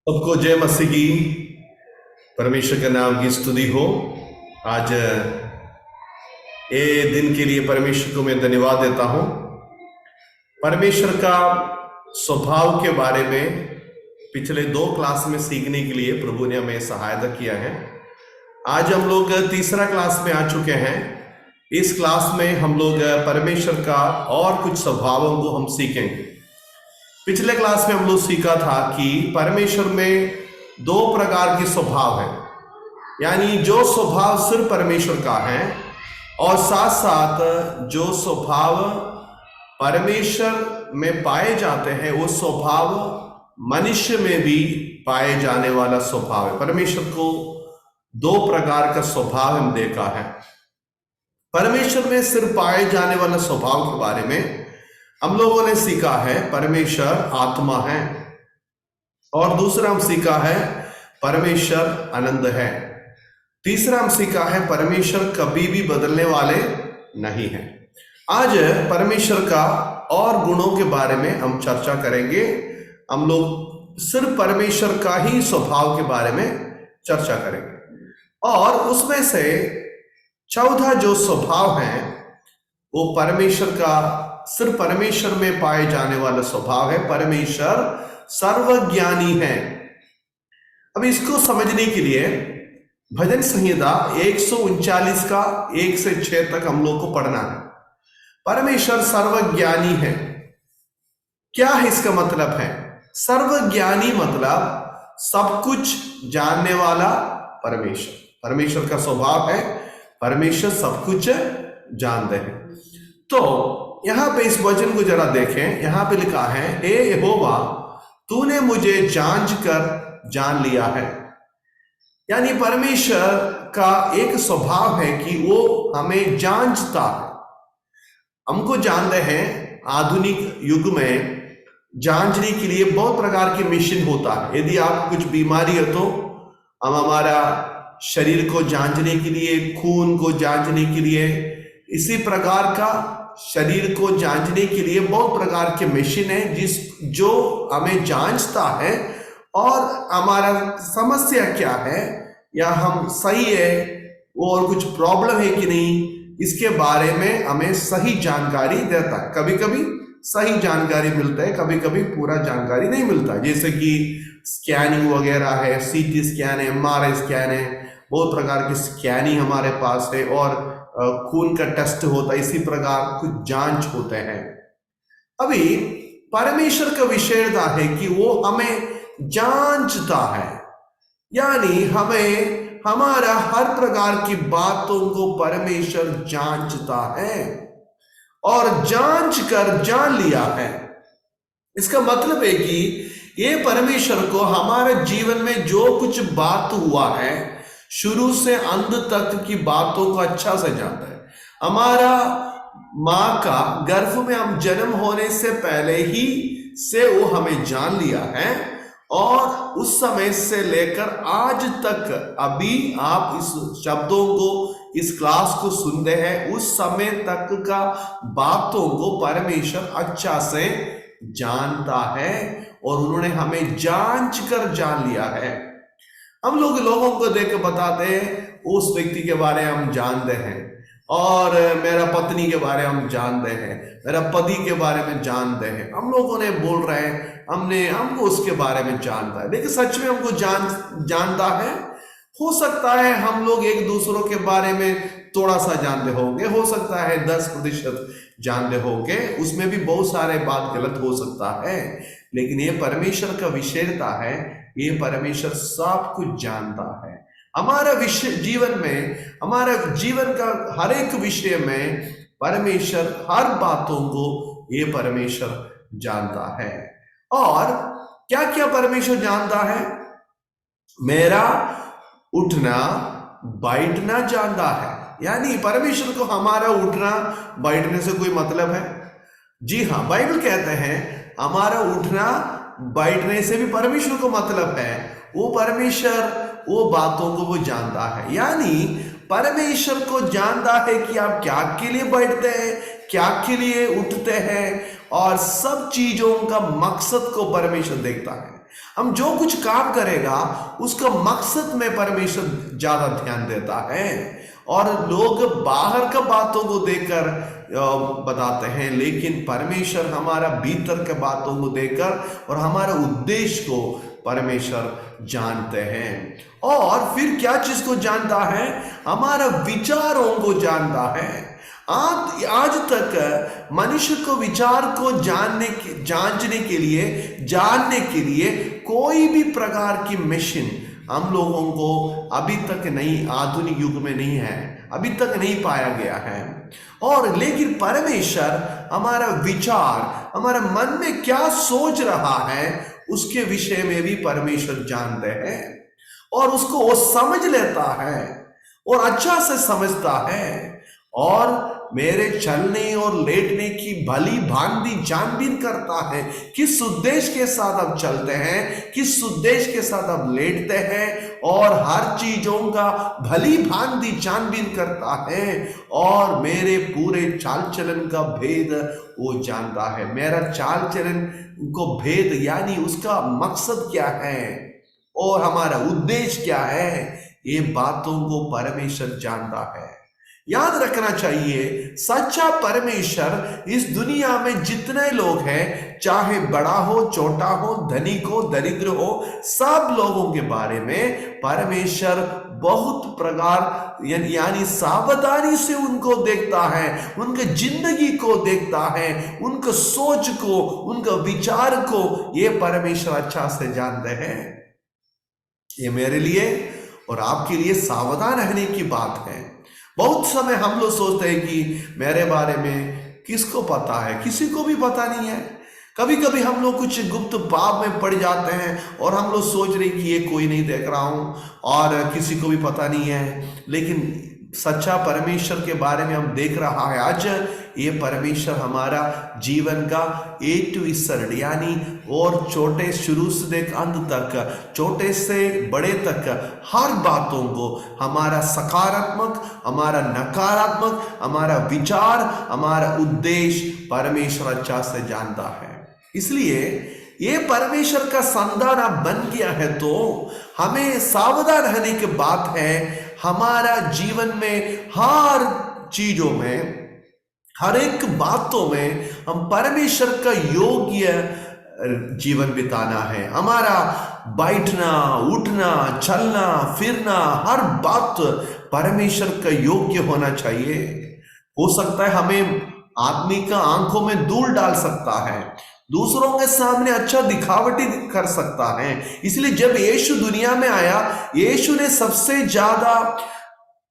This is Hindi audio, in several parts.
सबको जय मसीह की। परमेश्वर के नाम की स्तुति हो। आज ये दिन के लिए परमेश्वर को मैं धन्यवाद देता हूं। परमेश्वर का स्वभाव के बारे में पिछले 2 क्लास में सीखने के लिए प्रभु ने हमें सहायता किया है। आज हम लोग तीसरा क्लास में आ चुके हैं। इस क्लास में हम लोग परमेश्वर का और कुछ स्वभावों को हम सीखेंगे। पिछले क्लास में हम लोग सीखा था कि परमेश्वर में 2 प्रकार के स्वभाव हैं, यानी जो स्वभाव सिर्फ परमेश्वर का है और साथ साथ जो स्वभाव परमेश्वर में पाए जाते हैं वो स्वभाव मनुष्य में भी पाए जाने वाला स्वभाव है। परमेश्वर को 2 प्रकार का स्वभाव हम देखा है। परमेश्वर में सिर्फ पाए जाने वाला स्वभाव के बारे में हम लोगों ने सीखा है परमेश्वर आत्मा है, और दूसरा हम सीखा है परमेश्वर आनंद है। तीसरा हम सीखा है परमेश्वर कभी भी बदलने वाले नहीं है। आज परमेश्वर का और गुणों के बारे में हम चर्चा करेंगे। हम लोग सिर्फ परमेश्वर का ही स्वभाव के बारे में चर्चा करेंगे, और उसमें से 14 जो स्वभाव हैं वो परमेश्वर का सिर्फ परमेश्वर में पाए जाने वाला स्वभाव है। परमेश्वर सर्वज्ञानी है। अब इसको समझने के लिए भजन संहिता 139 का 1 से 6 तक हम लोग को पढ़ना है। परमेश्वर सर्वज्ञानी है। क्या है इसका मतलब है? सर्वज्ञानी मतलब सब कुछ जानने वाला परमेश्वर। परमेश्वर का स्वभाव है परमेश्वर सब कुछ जानते हैं। तो यहां पे इस वचन को जरा देखें। यहां पे लिखा है, हे यहोवा तूने मुझे जांच कर जान लिया है। यानी परमेश्वर का एक स्वभाव है कि वो हमें जांचता है। हमको जानते हैं आधुनिक युग में जांचने के लिए बहुत प्रकार के मशीन होता है। यदि आपको कुछ बीमारी है तो हम हमारा शरीर को जांचने के लिए, खून को जांचने के लिए, इसी प्रकार का शरीर को जांचने के लिए बहुत प्रकार के मशीन है जो हमें जांचता है और हमारा समस्या क्या है या हम सही है वो और कुछ प्रॉब्लम है कि नहीं, इसके बारे में हमें सही जानकारी देता है। कभी कभी सही जानकारी मिलता है, कभी कभी पूरा जानकारी नहीं मिलता। जैसे कि स्कैनिंग वगैरह है, सीटी स्कैन है, MRI स्कैन है, बहुत प्रकार की स्कैनिंग हमारे पास है, और खून का टेस्ट होता है। इसी प्रकार कुछ जांच होते हैं। अभी परमेश्वर का विशेषता है कि वो हमें जांचता है, यानी हमें हमारा हर प्रकार की बातों को परमेश्वर जांचता है और जांच कर जान लिया है। इसका मतलब है कि ये परमेश्वर को हमारे जीवन में जो कुछ बात हुआ है शुरू से अंत तक की बातों को अच्छा से जानता है। हमारा मां का गर्भ में हम जन्म होने से पहले ही से वो हमें जान लिया है, और उस समय से लेकर आज तक, अभी आप इस शब्दों को, इस क्लास को सुनते हैं, उस समय तक का बातों को परमेश्वर अच्छा से जानता है और उन्होंने हमें जांच कर जान लिया है। हम लोगों को देख के बताते हैं उस व्यक्ति के बारे में हम जानते हैं, और मेरा पत्नी के बारे में हम जानते हैं, मेरा पति के बारे में जानते हैं। हम लोगों ने बोल रहे हैं हमको उसके बारे में जानता है, लेकिन सच में हमको जानता है? हो सकता है हम लोग एक दूसरों के बारे में थोड़ा सा जानते होंगे, हो सकता है 10% जानते होंगे, उसमें भी बहुत सारे बात गलत हो सकता है। लेकिन ये परमेश्वर का विशेषता है, ये परमेश्वर सब कुछ जानता है। हमारा विषय जीवन में, हमारा जीवन का हर एक विषय में परमेश्वर हर बातों को ये परमेश्वर जानता है। और क्या क्या परमेश्वर जानता है? मेरा उठना बैठना जानता है। यानी परमेश्वर को हमारा उठना बैठने से कोई मतलब है? जी हाँ, बाइबल कहते हैं हमारा उठना बैठने से भी परमेश्वर को मतलब है। वो परमेश्वर वो बातों को वो जानता है। यानी परमेश्वर को जानता है कि आप क्या के लिए बैठते हैं, क्या के लिए उठते हैं, और सब चीजों का मकसद को परमेश्वर देखता है। हम जो कुछ काम करेगा उसका मकसद में परमेश्वर ज्यादा ध्यान देता है। और लोग बाहर का बातों को देखकर बताते हैं, लेकिन परमेश्वर हमारा भीतर के बातों को देखकर और हमारा उद्देश्य को परमेश्वर जानते हैं। और फिर क्या चीज को जानता है? हमारा विचारों को जानता है। आज तक मनुष्य को विचार को जांचने के लिए, जानने के लिए कोई भी प्रकार की मशीन हम लोगों को अभी तक नहीं, आधुनिक युग में नहीं है, अभी तक नहीं पाया गया है। और लेकिन परमेश्वर हमारा विचार, हमारा मन में क्या सोच रहा है उसके विषय में भी परमेश्वर जानते हैं और उसको वो समझ लेता है और अच्छा से समझता है। और मेरे चलने और लेटने की भली भांति जानबीन करता है, किस उद्देश्य के साथ आप चलते हैं, किस उद्देश्य के साथ आप लेटते हैं, और हर चीजों का भली भांति जानबीन करता है और मेरे पूरे चाल चलन का भेद वो जानता है। मेरा चाल चलन को भेद यानी उसका मकसद क्या है और हमारा उद्देश्य क्या है, ये बातों को परमेश्वर जानता है। याद रखना चाहिए, सच्चा परमेश्वर इस दुनिया में जितने लोग हैं, चाहे बड़ा हो, छोटा हो, धनिक हो, दरिद्र हो, सब लोगों के बारे में परमेश्वर बहुत प्रकार यानी सावधानी से उनको देखता है, उनके जिंदगी को देखता है, उनके सोच को, उनका विचार को ये परमेश्वर अच्छा से जानते हैं। ये मेरे लिए और आपके लिए सावधान रहने की बात है। बहुत समय हम लोग सोचते हैं कि मेरे बारे में किसको पता है, किसी को भी पता नहीं है। कभी कभी हम लोग कुछ गुप्त पाप में पड़ जाते हैं और हम लोग सोच रहे कि ये कोई नहीं देख रहा हूं और किसी को भी पता नहीं है, लेकिन सच्चा परमेश्वर के बारे में हम देख रहा है आज। ये परमेश्वर हमारा जीवन का A to Z यानी और छोटे शुरू से देख अंत तक, छोटे से बड़े तक हर बातों को, हमारा सकारात्मक, हमारा नकारात्मक, हमारा विचार, हमारा उद्देश्य परमेश्वर अच्छा से जानता है। इसलिए ये परमेश्वर का संतान अब बन गया है तो हमें सावधान रहने की बात है। हमारा जीवन में हर चीजों में, हर एक बातों में हम परमेश्वर का योग्य जीवन बिताना है। हमारा बैठना, उठना, चलना, फिरना, हर बात परमेश्वर का योग्य होना चाहिए। हो सकता है हमें आदमी का आंखों में धूल डाल सकता है, दूसरों के सामने अच्छा दिखावटी कर सकता है। इसलिए जब यीशु दुनिया में आया, यीशु ने सबसे ज्यादा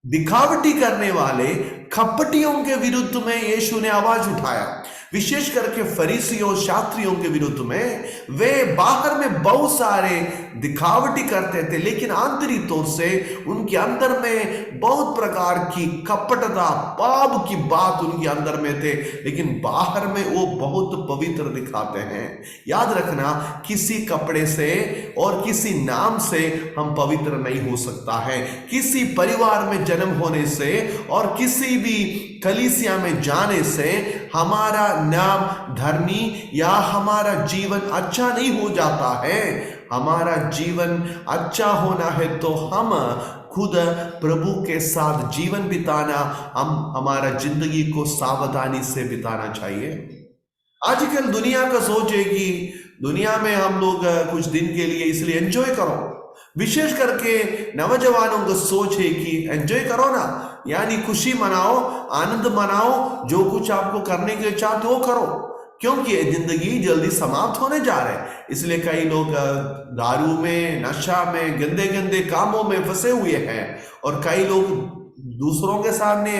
दिखावटी करने वाले कपटियों के विरुद्ध में यीशु ने आवाज उठाया, विशेष करके फरीसियों, शास्त्रियों के विरुद्ध में। वे बाहर में बहुत सारे दिखावटी करते थे, लेकिन आंतरिक तौर से उनके अंदर में बहुत प्रकार की कपटता, पाप की बात उनके अंदर में थे, लेकिन बाहर में वो बहुत पवित्र दिखाते हैं। याद रखना, किसी कपड़े से और किसी नाम से हम पवित्र नहीं हो सकता है। किसी परिवार में जन्म होने से और किसी भी कलीसिया में जाने से हमारा नाम धर्मी या हमारा जीवन अच्छा नहीं हो जाता है। हमारा जीवन अच्छा होना है तो हम खुद प्रभु के साथ जीवन बिताना, हम हमारा जिंदगी को सावधानी से बिताना चाहिए। आजकल दुनिया का सोच है कि दुनिया में हम लोग कुछ दिन के लिए इसलिए एंजॉय करो, विशेष करके नौजवानों का सोच है कि एंजॉय करो ना, यानी खुशी मनाओ, आनंद मनाओ, जो कुछ आपको करने के चाहते हो करो, क्योंकि ये जिंदगी जल्दी समाप्त होने जा रहे हैं। इसलिए कई लोग दारू में, नशा में, गंदे गंदे कामों में फंसे हुए हैं और कई लोग दूसरों के सामने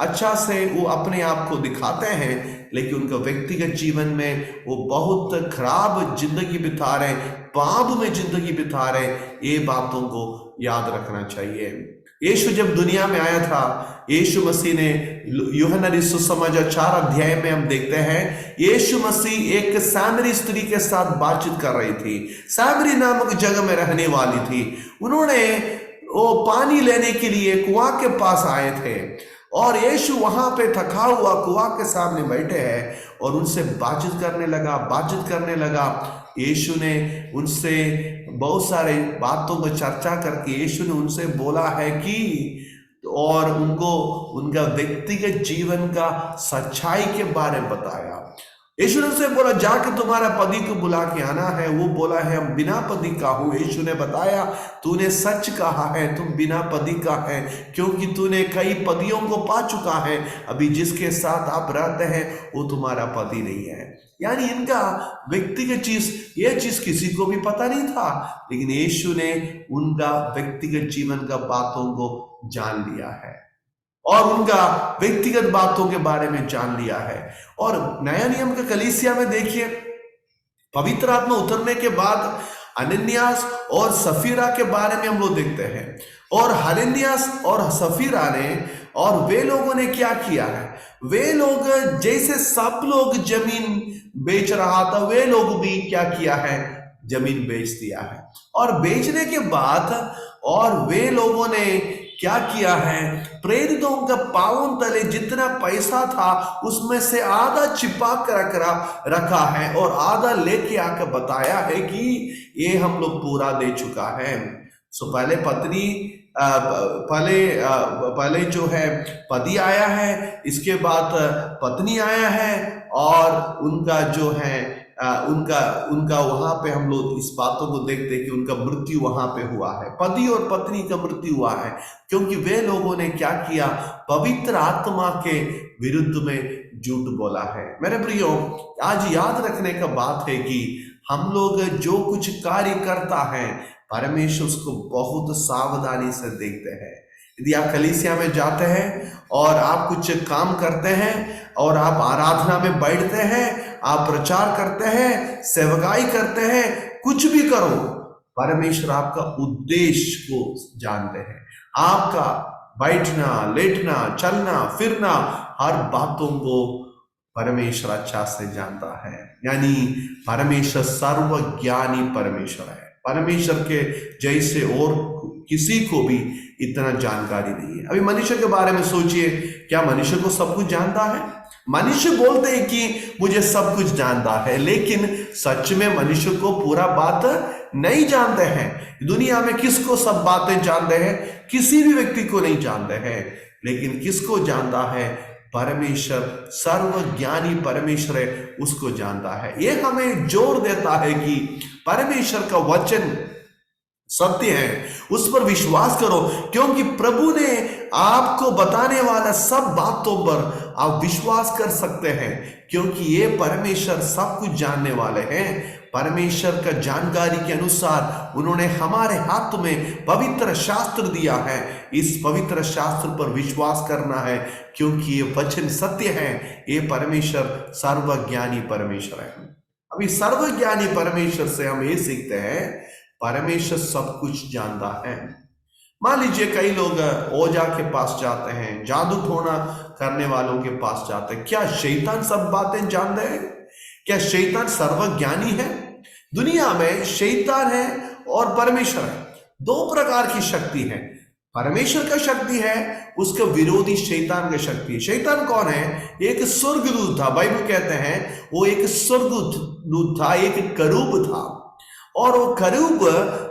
अच्छा से वो अपने आप को दिखाते हैं, लेकिन उनका व्यक्तिगत जीवन में वो बहुत खराब जिंदगी बिता रहे, पाप में जिंदगी बिता रहे। ये बातों को याद रखना चाहिए। यीशु जब दुनिया में आया था, यीशु मसीह ने यूहन्ना सुसमाचार 4 अध्याय में हम देखते हैं, यीशु मसीह एक सामरी स्त्री के साथ बातचीत कर रही थी। सामरी नामक जगह में रहने वाली थी। उन्होंने वो पानी लेने के लिए कुआं के पास आए थे और यीशु वहां पे थका हुआ कुआं के सामने बैठे हैं और उनसे बातचीत करने लगा। यीशु ने उनसे बहुत सारे बातों को चर्चा करके यीशु ने उनसे बोला है कि और उनको उनका व्यक्तिगत जीवन का सच्चाई के बारे में बताया। यीशु ने उनसे बोला जाके तुम्हारा पति को बुला के आना है। वो बोला है हम बिना पति का हूं। यीशु ने बताया तूने सच कहा है, तुम बिना पति का है, क्योंकि तूने कई पतियों को पा चुका है, अभी जिसके साथ आप रहते हैं वो तुम्हारा पति नहीं है। यानी इनका व्यक्तिगत चीज, ये चीज किसी को भी पता नहीं था, लेकिन यीशु ने उनका व्यक्तिगत जीवन का बातों को जान लिया है और उनका व्यक्तिगत बातों के बारे में जान लिया है। और नया नियम के कलीसिया में देखिए, पवित्र आत्मा उतरने के बाद अनन्यास और सफीरा के बारे में हम लोग देखते हैं। और हनन्यास और सफीरा ने और वे लोगों ने क्या किया है, वे लोग जैसे सब लोग जमीन बेच रहा था, वे लोग भी क्या किया है, जमीन बेच दिया है। और बेचने के बाद और वे लोगों ने क्या किया है, प्रेरितों का पांव तले जितना पैसा था उसमें से आधा छिपा कर रखा है और आधा लेके आकर बताया है कि ये हम लोग पूरा दे चुका है। सो पहले पत्नी पहले जो है पति आया है, इसके बाद पत्नी आया है और उनका जो है उनका वहां पे हम लोग इस बातों को देखते हैं कि उनका मृत्यु वहां पे हुआ है, पति और पत्नी का मृत्यु हुआ है, क्योंकि वे लोगों ने क्या किया, पवित्र आत्मा के विरुद्ध में झूठ बोला है। मेरे प्रियो, आज याद रखने का बात है कि हम लोग जो कुछ कार्य करता है परमेश्वर उसको बहुत सावधानी से देखते हैं। यदि आप कलीसिया में जाते हैं और आप कुछ काम करते हैं और आप आराधना में बैठते हैं, आप प्रचार करते हैं, सेवकाई करते हैं, कुछ भी करो, परमेश्वर आपका उद्देश्य को जानते हैं। आपका बैठना, लेटना, चलना, फिरना, हर बातों को परमेश्वर अच्छा से जानता है। यानी परमेश्वर सर्वज्ञानी परमेश्वर है। परमेश्वर के जैसे और किसी को भी इतना जानकारी नहीं है। अभी मनुष्य के बारे में सोचिए, क्या मनुष्य को सब कुछ जानता है? मनुष्य बोलते हैं कि मुझे सब कुछ जानता है, लेकिन सच में मनुष्य को पूरा बात नहीं जानते हैं। दुनिया में किसको सब बातें जानते हैं? किसी भी व्यक्ति को नहीं जानते हैं, लेकिन किसको जानता है? परमेश्वर, सर्वज्ञानी परमेश्वर है, उसको जानता है। यह हमें जोर देता है कि परमेश्वर का वचन सत्य है, उस पर विश्वास करो, क्योंकि प्रभु ने आपको बताने वाला सब बातों पर आप विश्वास कर सकते हैं, क्योंकि ये परमेश्वर सब कुछ जानने वाले हैं। परमेश्वर का जानकारी के अनुसार उन्होंने हमारे हाथ में पवित्र शास्त्र दिया है। इस पवित्र शास्त्र पर विश्वास करना है, क्योंकि ये वचन सत्य है। ये परमेश्वर सर्वज्ञानी परमेश्वर है। अभी सर्वज्ञानी परमेश्वर से हम ये सीखते हैं, परमेश्वर सब कुछ जानता है। मान लीजिए कई लोग ओझा के पास जाते हैं, जादू टोना करने वालों के पास जाते हैं। क्या शैतान सब बातें जानते हैं? क्या शैतान सर्वज्ञानी है? दुनिया में शैतान है और परमेश्वर है, दो प्रकार की शक्ति है। परमेश्वर का शक्ति है, उसका विरोधी शैतान का शक्ति है। शैतान कौन है? एक स्वर्गदूत था। बाइबल कहते हैं वो एक स्वर्गदूत था, एक करूब था, और वो करूब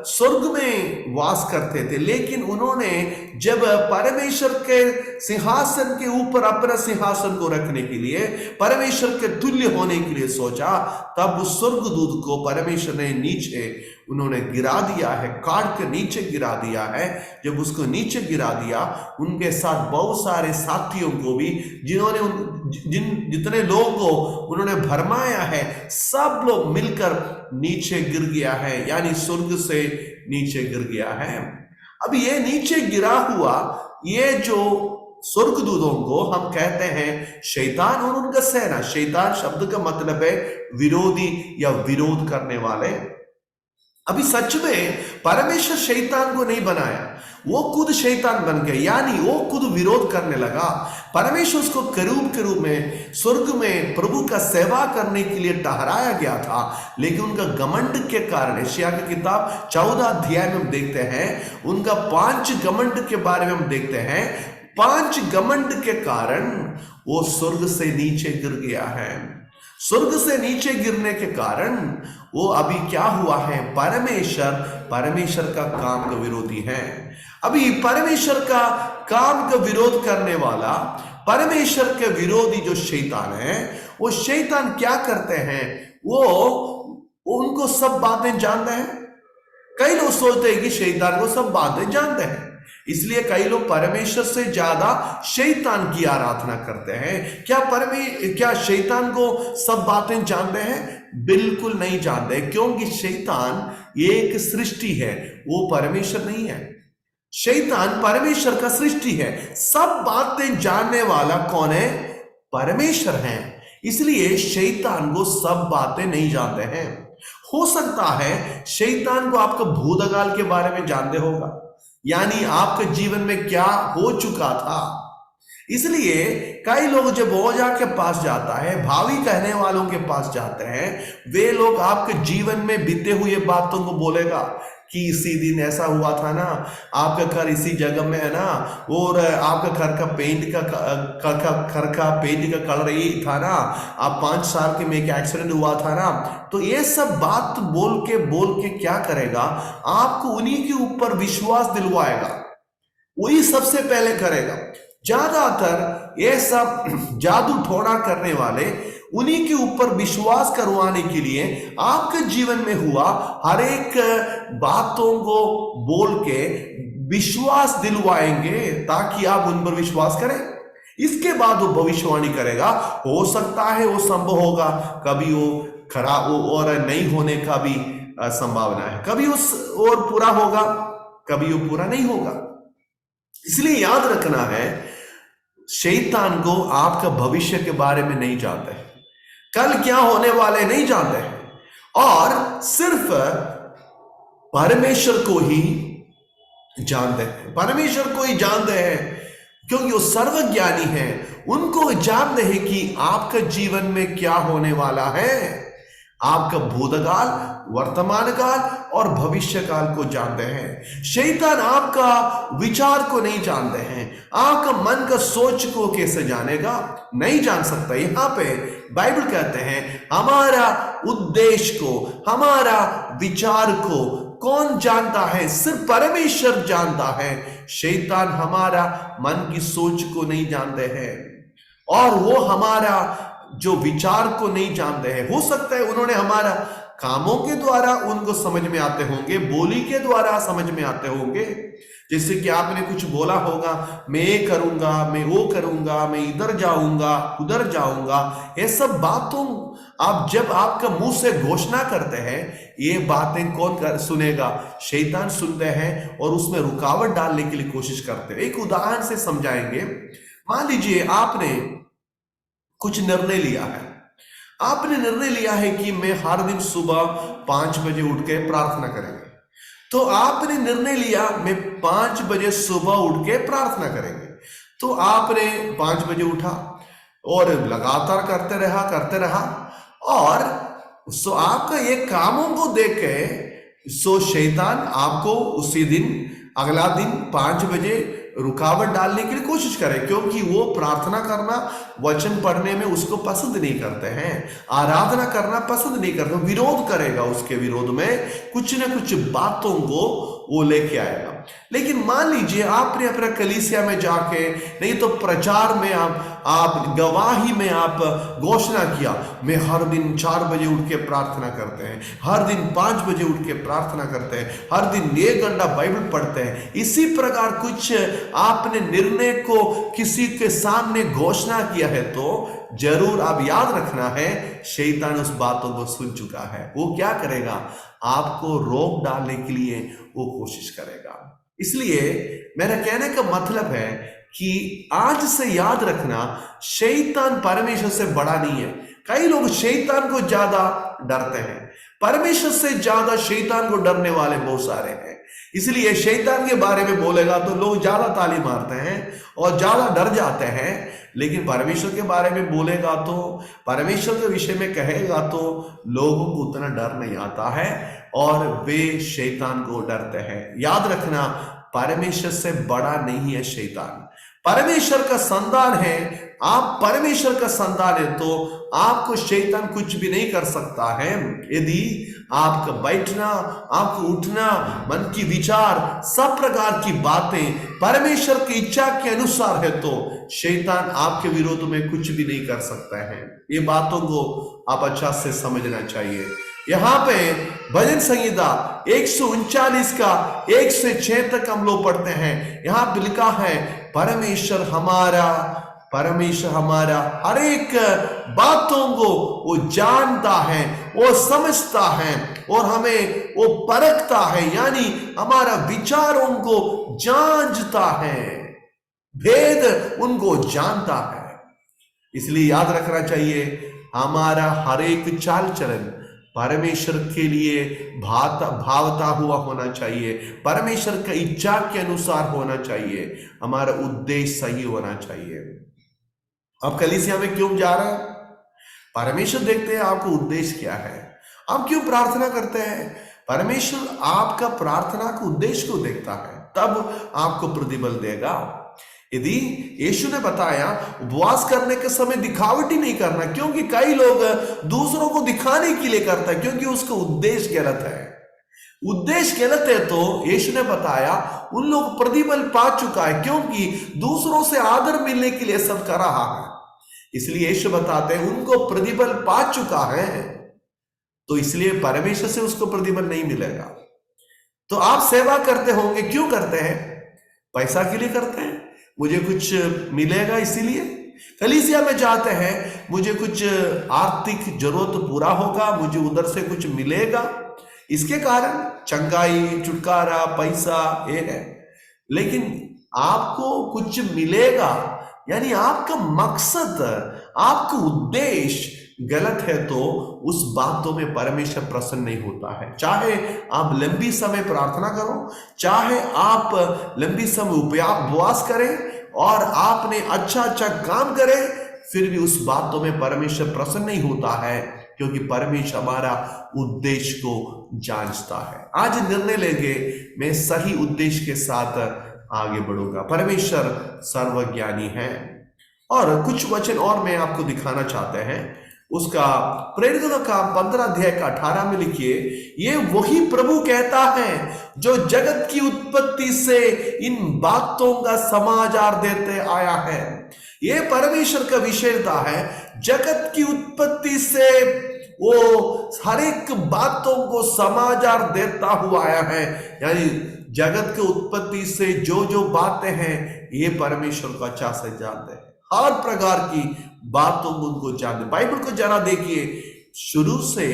स्वर्ग में वास करते थे। लेकिन उन्होंने जब परमेश्वर के सिंहासन के ऊपर अपना सिंहासन को रखने के लिए, परमेश्वर के तुल्य होने के लिए सोचा, तब उस स्वर्गदूत को परमेश्वर ने नीचे उन्होंने गिरा दिया है, काट के नीचे गिरा दिया है। जब उसको नीचे गिरा दिया, उनके साथ बहुत सारे साथियों को भी, जिन्होंने जितने लोगों को उन्होंने भरमाया है, सब लोग मिलकर नीचे गिर गया है, यानी स्वर्ग से नीचे गिर गया है। अब ये नीचे गिरा हुआ ये जो स्वर्गदूतों को हम कहते हैं शैतान और उनका सेना। शैतान शब्द का मतलब है विरोधी या विरोध करने वाले। अभी सच में परमेश्वर शैतान को नहीं बनाया, वो खुद शैतान बन गया, यानी वो खुद विरोध करने लगा। परमेश्वर उसको करूब के रूप में स्वर्ग में प्रभु का सेवा करने के लिए ठहराया गया था, लेकिन उनका घमंड के कारण, यशायाह की किताब 14 अध्याय में हम देखते हैं, उनका 5 घमंड के बारे में हम देखते हैं। 5 घमंड के कारण वो स्वर्ग से नीचे गिर गया है। स्वर्ग से नीचे गिरने के कारण वो अभी क्या हुआ है, परमेश्वर का काम का विरोधी है। अभी परमेश्वर का काम का विरोध करने वाला, परमेश्वर के विरोधी जो शैतान है, वो शैतान क्या करते हैं, वो उनको सब बातें जानते हैं। कई लोग सोचते हैं कि शैतान को सब बातें जानते हैं, इसलिए कई लोग परमेश्वर से ज्यादा शैतान की आराधना करते हैं। क्या शैतान को सब बातें जानते हैं? बिल्कुल नहीं जानते, क्योंकि शैतान एक सृष्टि है, वो परमेश्वर नहीं है। शैतान परमेश्वर का सृष्टि है। सब बातें जानने वाला कौन है? परमेश्वर है। इसलिए शैतान को सब बातें नहीं जानते हैं। हो सकता है शैतान को आपका भूतकाल के बारे में जानते होगा, यानी आपके जीवन में क्या हो चुका था। इसलिए कई लोग जब ओझा के पास जाता है, भावी कहने वालों के पास जाते हैं, वे लोग आपके जीवन में बीते हुए बातों को बोलेगा कि इसी दिन ऐसा हुआ था ना, आपका घर इसी जगह में है ना, और आपका घर का पेंट का कलर यही था ना, आप 5 साल के में एक एक्सीडेंट हुआ था ना। तो ये सब बात बोल के क्या करेगा, आपको उन्हीं के ऊपर विश्वास दिलवाएगा, वही सबसे पहले करेगा। ज्यादातर ये सब जादू टोना करने वाले उन्हीं के ऊपर विश्वास करवाने के लिए आपके जीवन में हुआ हर एक बातों को बोल के विश्वास दिलवाएंगे, ताकि आप उन पर विश्वास करें। इसके बाद वो भविष्यवाणी करेगा। हो सकता है वो संभव होगा, कभी वो खराब और नहीं होने का भी संभावना है, कभी उस और पूरा होगा, कभी वो पूरा नहीं होगा। इसलिए याद रखना है, शैतान को आपका भविष्य के बारे में नहीं जानते हैं, कल क्या होने वाले नहीं जानते हैं, और सिर्फ परमेश्वर को ही जानते हैं। परमेश्वर को ही जानते हैं क्योंकि वो सर्वज्ञानी है। उनको जानते हैं कि आपका जीवन में क्या होने वाला है। आपका भूतकाल, वर्तमान काल और भविष्य काल को जानते हैं। शैतान आपका विचार को नहीं जानते हैं। आपका मन का सोच को कैसे जानेगा? नहीं जान सकता। यहां पे बाइबल कहते हैं, हमारा उद्देश्य को, हमारा विचार को कौन जानता है? सिर्फ परमेश्वर जानता है। शैतान हमारा मन की सोच को नहीं जानते हैं, और वो हमारा जो विचार को नहीं जानते हैं। हो सकता है उन्होंने हमारा कामों के द्वारा उनको समझ में आते होंगे, बोली के द्वारा समझ में आते होंगे। जैसे कि आपने कुछ बोला होगा, मैं ये करूंगा, मैं वो करूंगा, मैं इधर जाऊंगा, उधर जाऊंगा। ये सब बातों आप जब आपका मुंह से घोषणा करते हैं, ये बातें कौन सुनेगा? शैतान सुनते हैं और उसमें रुकावट डालने के लिए कोशिश करते हैं। एक उदाहरण से समझाएंगे। मान लीजिए आपने कुछ निर्णय लिया है। आपने निर्णय लिया है कि मैं हर दिन सुबह 5 बजे उठ के प्रार्थना करेंगे। तो आपने निर्णय लिया, मैं 5 बजे सुबह उठ के प्रार्थना करेंगे। तो आपने 5 बजे उठा और लगातार करते रहा, और आपका ये कामों को देख के शैतान आपको उसी दिन, अगला दिन 5 बजे रुकावट डालने के लिए कोशिश करे, क्योंकि वो प्रार्थना करना, वचन पढ़ने में उसको पसंद नहीं करते हैं, आराधना करना पसंद नहीं करते। विरोध करेगा, उसके विरोध में कुछ न कुछ बातों को वो लेके आएगा। लेकिन मान लीजिए आपने अपने कलीसिया में जाके, नहीं तो प्रचार में आप गवाही में आप घोषणा किया, मैं हर दिन 4 बजे उठ के प्रार्थना करते हैं, हर दिन 5 बजे उठ के प्रार्थना करते हैं, हर दिन 1 घंटा बाइबल पढ़ते हैं। इसी प्रकार कुछ आपने निर्णय को किसी के सामने घोषणा किया है, तो जरूर आप याद रखना है, शैतान उस बातों को सुन चुका है। वो क्या करेगा? आपको रोक डालने के लिए वो कोशिश करेगा। इसलिए मेरा कहने का मतलब है कि आज से याद रखना, शैतान परमेश्वर से बड़ा नहीं है। कई लोग शैतान को ज्यादा डरते हैं, परमेश्वर से ज्यादा शैतान को डरने वाले बहुत सारे हैं। इसलिए शैतान के बारे में बोलेगा तो लोग ज्यादा ताली मारते हैं और ज्यादा डर जाते हैं, लेकिन परमेश्वर के बारे में बोलेगा तो, परमेश्वर के विषय में कहेगा तो लोगों को उतना डर नहीं आता है और वे शैतान को डरते हैं। याद रखना, परमेश्वर से बड़ा नहीं है शैतान। परमेश्वर का संतान है आप परमेश्वर का संतान है तो आपको शैतान कुछ भी नहीं कर सकता है। यदि आपका बैठना, आपको उठना, मन की विचार, सब प्रकार की बातें परमेश्वर की इच्छा के अनुसार है तो शैतान आपके विरोध में कुछ भी नहीं कर सकता है। ये बातों को आप अच्छा से समझना चाहिए। यहां पे भजन संहिता 139 का 1 से 6 तक हम लोग पढ़ते हैं। यहां पे लिखा है, परमेश्वर हमारा हर एक बातों को वो जानता है, वो समझता है और हमें वो परखता है, यानी हमारा विचारों को जांचता है, भेद उनको जानता है। इसलिए याद रखना चाहिए, हमारा हर एक चाल चलन परमेश्वर के लिए भावता हुआ होना चाहिए, परमेश्वर की इच्छा के अनुसार होना चाहिए, हमारा उद्देश्य सही होना चाहिए। आप कलीसिया में क्यों जा रहे हैं? परमेश्वर देखते हैं आपको उद्देश्य क्या है। आप क्यों प्रार्थना करते हैं? परमेश्वर आपका प्रार्थना का उद्देश्य को देखता है, तब आपको प्रतिफल देगा। यदि यीशु ने बताया उपवास करने के समय दिखावटी नहीं करना, क्योंकि कई लोग दूसरों को दिखाने के लिए करता है, क्योंकि उसका उद्देश्य गलत है। उद्देश्य गलत है तो यीशु ने बताया उन लोग प्रतिफल पा चुका है, क्योंकि दूसरों से आदर मिलने के लिए सब कर रहा है। इसलिए यीशु बताते हैं उनको प्रतिफल पा चुका है, तो इसलिए परमेश्वर से उसको प्रतिफल नहीं मिलेगा। तो आप सेवा करते होंगे, क्यों करते हैं? पैसा के लिए करते हैं, मुझे कुछ मिलेगा इसीलिए। कलीसिया में जाते हैं, मुझे कुछ आर्थिक जरूरत पूरा होगा, मुझे उधर से कुछ मिलेगा, इसके कारण चंगाई, छुटकारा, पैसा ये है। लेकिन आपको कुछ मिलेगा, यानी आपका मकसद, आपका उद्देश्य गलत है तो उस बातों में परमेश्वर प्रसन्न नहीं होता है। चाहे आप लंबी समय प्रार्थना करो, चाहे आप लंबी समय उपवास करें और आपने अच्छा काम करें, फिर भी उस बातों में परमेश्वर प्रसन्न नहीं होता है, क्योंकि परमेश्वर हमारा उद्देश्य को जांचता है। आज निर्णय लेंगे, मैं सही उद्देश्य के साथ आगे बढ़ूंगा। परमेश्वर सर्वज्ञानी है। और कुछ वचन और मैं आपको दिखाना चाहते हैं, उसका प्रेरितों का 15 अध्याय का 18 में लिखिए, ये वही प्रभु कहता है जो जगत की उत्पत्ति से इन बातों का समाचार देते आया है। ये परमेश्वर का विशेषता है, जगत की उत्पत्ति से वो हर एक बातों को समाचार देता हुआ आया है, यानी जगत की उत्पत्ति से जो जो बातें हैं ये परमेश्वर को अच्छा से जानते हैं, हर प्रकार की बातों को उनको जानते। बाइबल को जरा देखिए, शुरू से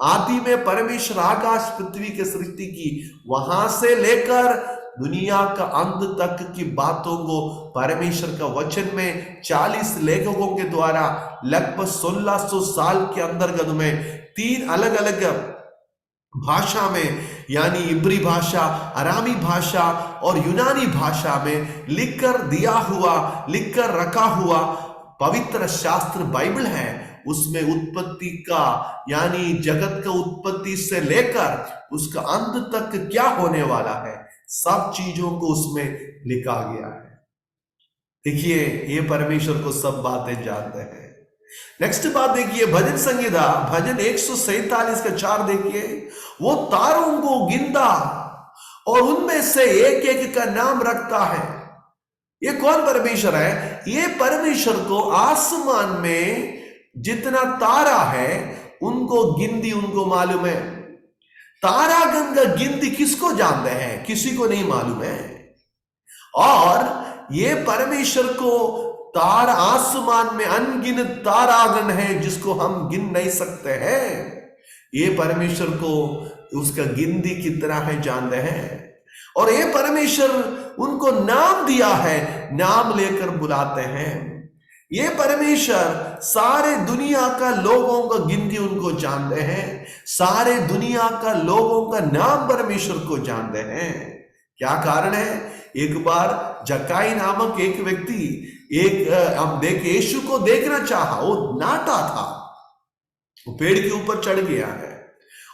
आदि में परमेश्वर आकाश पृथ्वी की सृष्टि की, वहां से लेकर दुनिया का अंत तक की बातों को परमेश्वर का वचन में 40 लेखकों के द्वारा लगभग 1600 साल के अंतर्गत में 3 अलग अलग भाषा में, यानी इब्री भाषा, अरामी भाषा और यूनानी भाषा में लिखकर दिया हुआ, लिखकर रखा हुआ पवित्र शास्त्र बाइबल है। उसमें उत्पत्ति का, यानी जगत का उत्पत्ति से लेकर उसका अंत तक क्या होने वाला है, सब चीजों को उसमें लिखा गया है। देखिए, ये परमेश्वर को सब बातें जानते हैं। नेक्स्ट बात देखिए, भजन संहिता भजन 147 का 4 देखिए, वो तारों को गिनता और उनमें से एक एक का नाम रखता है। ये कौन परमेश्वर है? ये परमेश्वर को आसमान में जितना तारा है उनको गिनती उनको मालूम है। तारागण का गिनती किसको जानते हैं? किसी को नहीं मालूम है। और ये परमेश्वर को तार आसमान में अनगिनत तारागण है जिसको हम गिन नहीं सकते हैं। ये परमेश्वर को उसका गिनती कितना है जानते हैं। और ये परमेश्वर उनको नाम दिया है, नाम लेकर बुलाते हैं। ये परमेश्वर सारे दुनिया का लोगों का गिनती उनको जानते हैं, सारे दुनिया का लोगों का नाम परमेश्वर को जानते हैं। क्या कारण है? एक बार जक्काई नामक एक व्यक्ति हम यीशु को देखना चाहा, वो नाटा था, वो पेड़ के ऊपर चढ़ गया है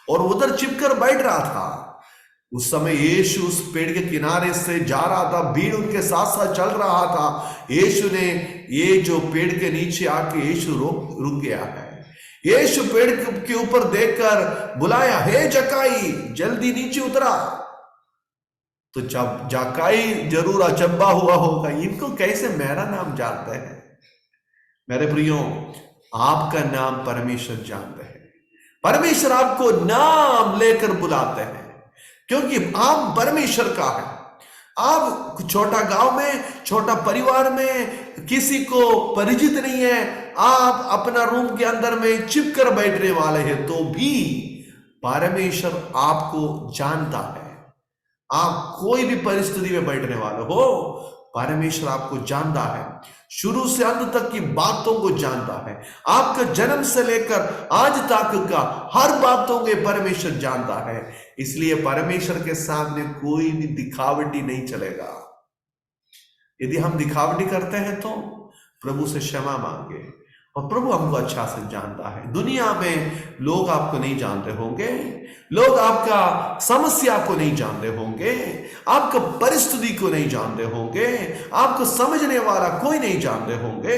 और उधर चिपकर बैठ रहा था। उस समय यीशु उस पेड़ के किनारे से जा रहा था, भीड़ उनके साथ साथ चल रहा था। यीशु ने ये जो पेड़ के नीचे आके यीशु रुक गया है। यीशु पेड़ के ऊपर देखकर बुलाया, हे जक्कई जल्दी नीचे उतरा। तो जब जक्कई जरूर अचंबा हुआ होगा, इनको कैसे मेरा नाम जानते हैं। मेरे प्रियो, आपका नाम परमेश्वर जानते हैं। परमेश्वर आपको नाम लेकर बुलाते हैं, क्योंकि आप परमेश्वर का है। आप छोटा गांव में, छोटा परिवार में किसी को परिचित नहीं है, आप अपना रूम के अंदर में चिपकर बैठने वाले हैं, तो भी परमेश्वर आपको जानता है। आप कोई भी परिस्थिति में बैठने वाले हो, परमेश्वर आपको जानता है, शुरू से अंत तक की बातों को जानता है। आपका जन्म से लेकर आज तक का हर बातों के परमेश्वर जानता है। इसलिए परमेश्वर के सामने कोई भी दिखावटी नहीं चलेगा। यदि हम दिखावटी करते हैं तो प्रभु से क्षमा मांगे, और प्रभु हमको अच्छा से जानता है। दुनिया में लोग आपको नहीं जानते होंगे, लोग आपका समस्या को नहीं जानते होंगे, आपका परिस्थिति को नहीं जानते होंगे, आपको समझने वाला कोई नहीं जानते होंगे,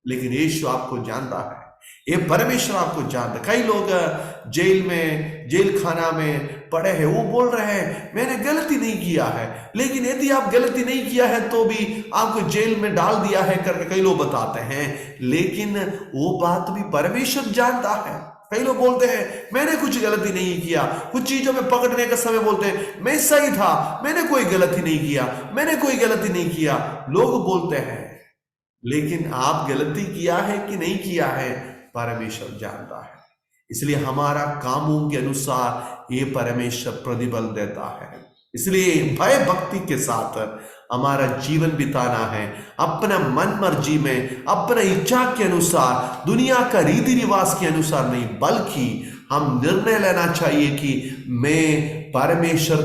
लेकिन यीशु आपको जानता है। ये परमेश्वर आपको जानता है। कई लोग जेल खाना में पड़े हैं, वो बोल रहे हैं मैंने गलती नहीं किया है, लेकिन यदि आप गलती नहीं किया है तो भी आपको जेल में डाल दिया है करके कई लोग बताते हैं, लेकिन वो बात भी परमेश्वर जानता है। कई लोग बोलते हैं मैंने कुछ गलती नहीं किया, कुछ चीजों में पकड़ने के समय बोलते हैं मैं सही था, मैंने कोई गलती नहीं किया, मैंने कोई गलती नहीं किया, लोग बोलते हैं। लेकिन आप गलती किया है कि नहीं किया है, परमेश्वर जानता है। इसलिए हमारा कामों के अनुसार ये परमेश्वर प्रतिफल देता है। इसलिए भय भक्ति के साथ हमारा जीवन बिताना है, अपना मन मर्जी में, अपना इच्छा के अनुसार, दुनिया का रीति रिवाज के अनुसार नहीं, बल्कि हम निर्णय लेना चाहिए कि मैं परमेश्वर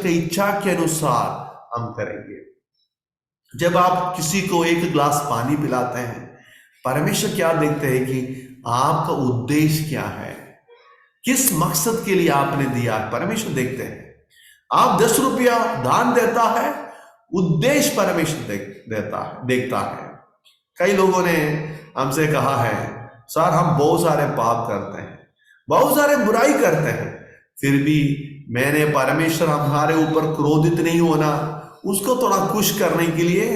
की इच्छा के अनुसार हम करेंगे। जब आप किसी को एक गिलास पानी पिलाते हैं, परमेश्वर क्या देखते हैं कि आपका उद्देश्य क्या है, किस मकसद के लिए आपने दिया है, परमेश्वर देखते हैं। आप 10 रुपया दान देता है, उद्देश्य परमेश्वर देखता है। कई लोगों ने हमसे कहा है सर हम बहुत सारे पाप करते हैं, बहुत सारे बुराई करते हैं, फिर भी मैंने परमेश्वर हमारे ऊपर क्रोधित नहीं होना, उसको थोड़ा खुश करने के लिए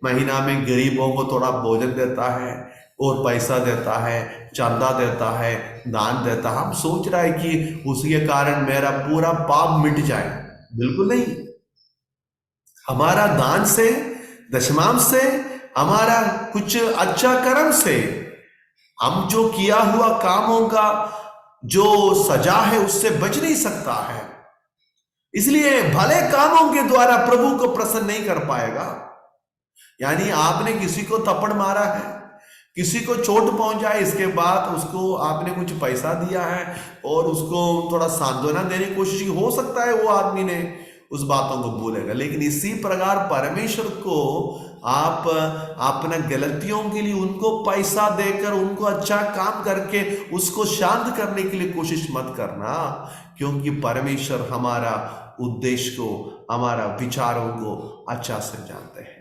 महीना में गरीबों को थोड़ा भोजन देता है और पैसा देता है, चंदा देता है, दान देता है। हम सोच रहा है कि उसके कारण मेरा पूरा पाप मिट जाए। बिल्कुल नहीं। हमारा दान से, दशमांश से, हमारा कुछ अच्छा कर्म से, हम जो किया हुआ कामों का जो सजा है उससे बच नहीं सकता है। इसलिए भले कामों के द्वारा प्रभु को प्रसन्न नहीं कर पाएगा। यानी आपने किसी को थप्पड़ मारा है, किसी को चोट पहुंचा है, इसके बाद उसको आपने कुछ पैसा दिया है और उसको थोड़ा सांत्वना देने की कोशिश की, हो सकता है वो आदमी ने उस बातों को भूलेगा। लेकिन इसी प्रकार परमेश्वर को आप अपना गलतियों के लिए उनको पैसा देकर, उनको अच्छा काम करके उसको शांत करने के लिए कोशिश मत करना, क्योंकि परमेश्वर हमारा उद्देश्य को, हमारा विचारों को अच्छा से जानते हैं।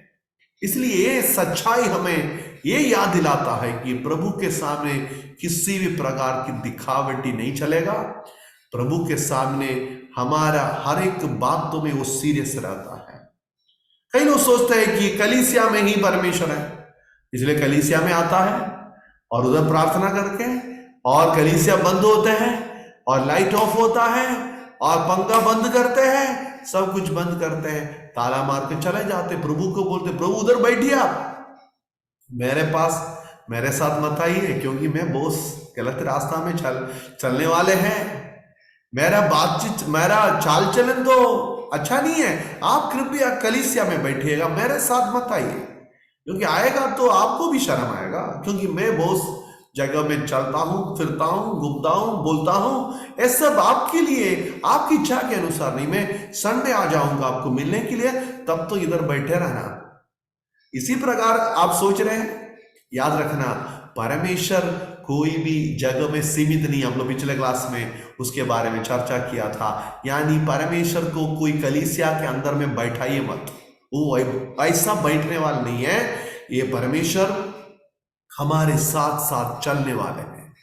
इसलिए ये सच्चाई हमें ये याद दिलाता है कि प्रभु के सामने किसी भी प्रकार की दिखावटी नहीं चलेगा। प्रभु के सामने हमारा हर एक बातों में वो सीरियस रहता है। कई लोग सोचते हैं कि कलीसिया में ही परमेश्वर है, इसलिए कलीसिया में आता है और उधर प्रार्थना करके, और कलीसिया बंद होते हैं और लाइट ऑफ होता है और पंखा बंद करते हैं, सब कुछ बंद करते हैं, ताला मार के चले जाते, प्रभु को बोलते प्रभु उधर बैठिए, आप मेरे पास मेरे साथ मत आइए, क्योंकि मैं बहुत गलत रास्ता में चलने वाले हैं, मेरा बातचीत, मेरा चाल चलन तो अच्छा नहीं है, आप कृपया कलीसिया में बैठिएगा, मेरे साथ मत आइए, क्योंकि आएगा तो आपको भी शर्म आएगा, क्योंकि मैं बहुत जगह में चलता हूं, फिरता हूं, घूमता हूं, बोलता हूं, ये सब आपके लिए, आपकी इच्छा के अनुसार नहीं। मैं संडे आ जाऊंगा आपको मिलने के लिए, तब तो इधर बैठे रहना। इसी प्रकार आप सोच रहे हैं, याद रखना परमेश्वर कोई भी जगह में सीमित नहीं। हम लोग पिछले क्लास में उसके बारे में चर्चा किया था। यानी परमेश्वर को कोई कलीसिया के अंदर में बैठाइए मत, वो ऐसा बैठने वाला नहीं है। ये परमेश्वर हमारे साथ साथ चलने वाले हैं,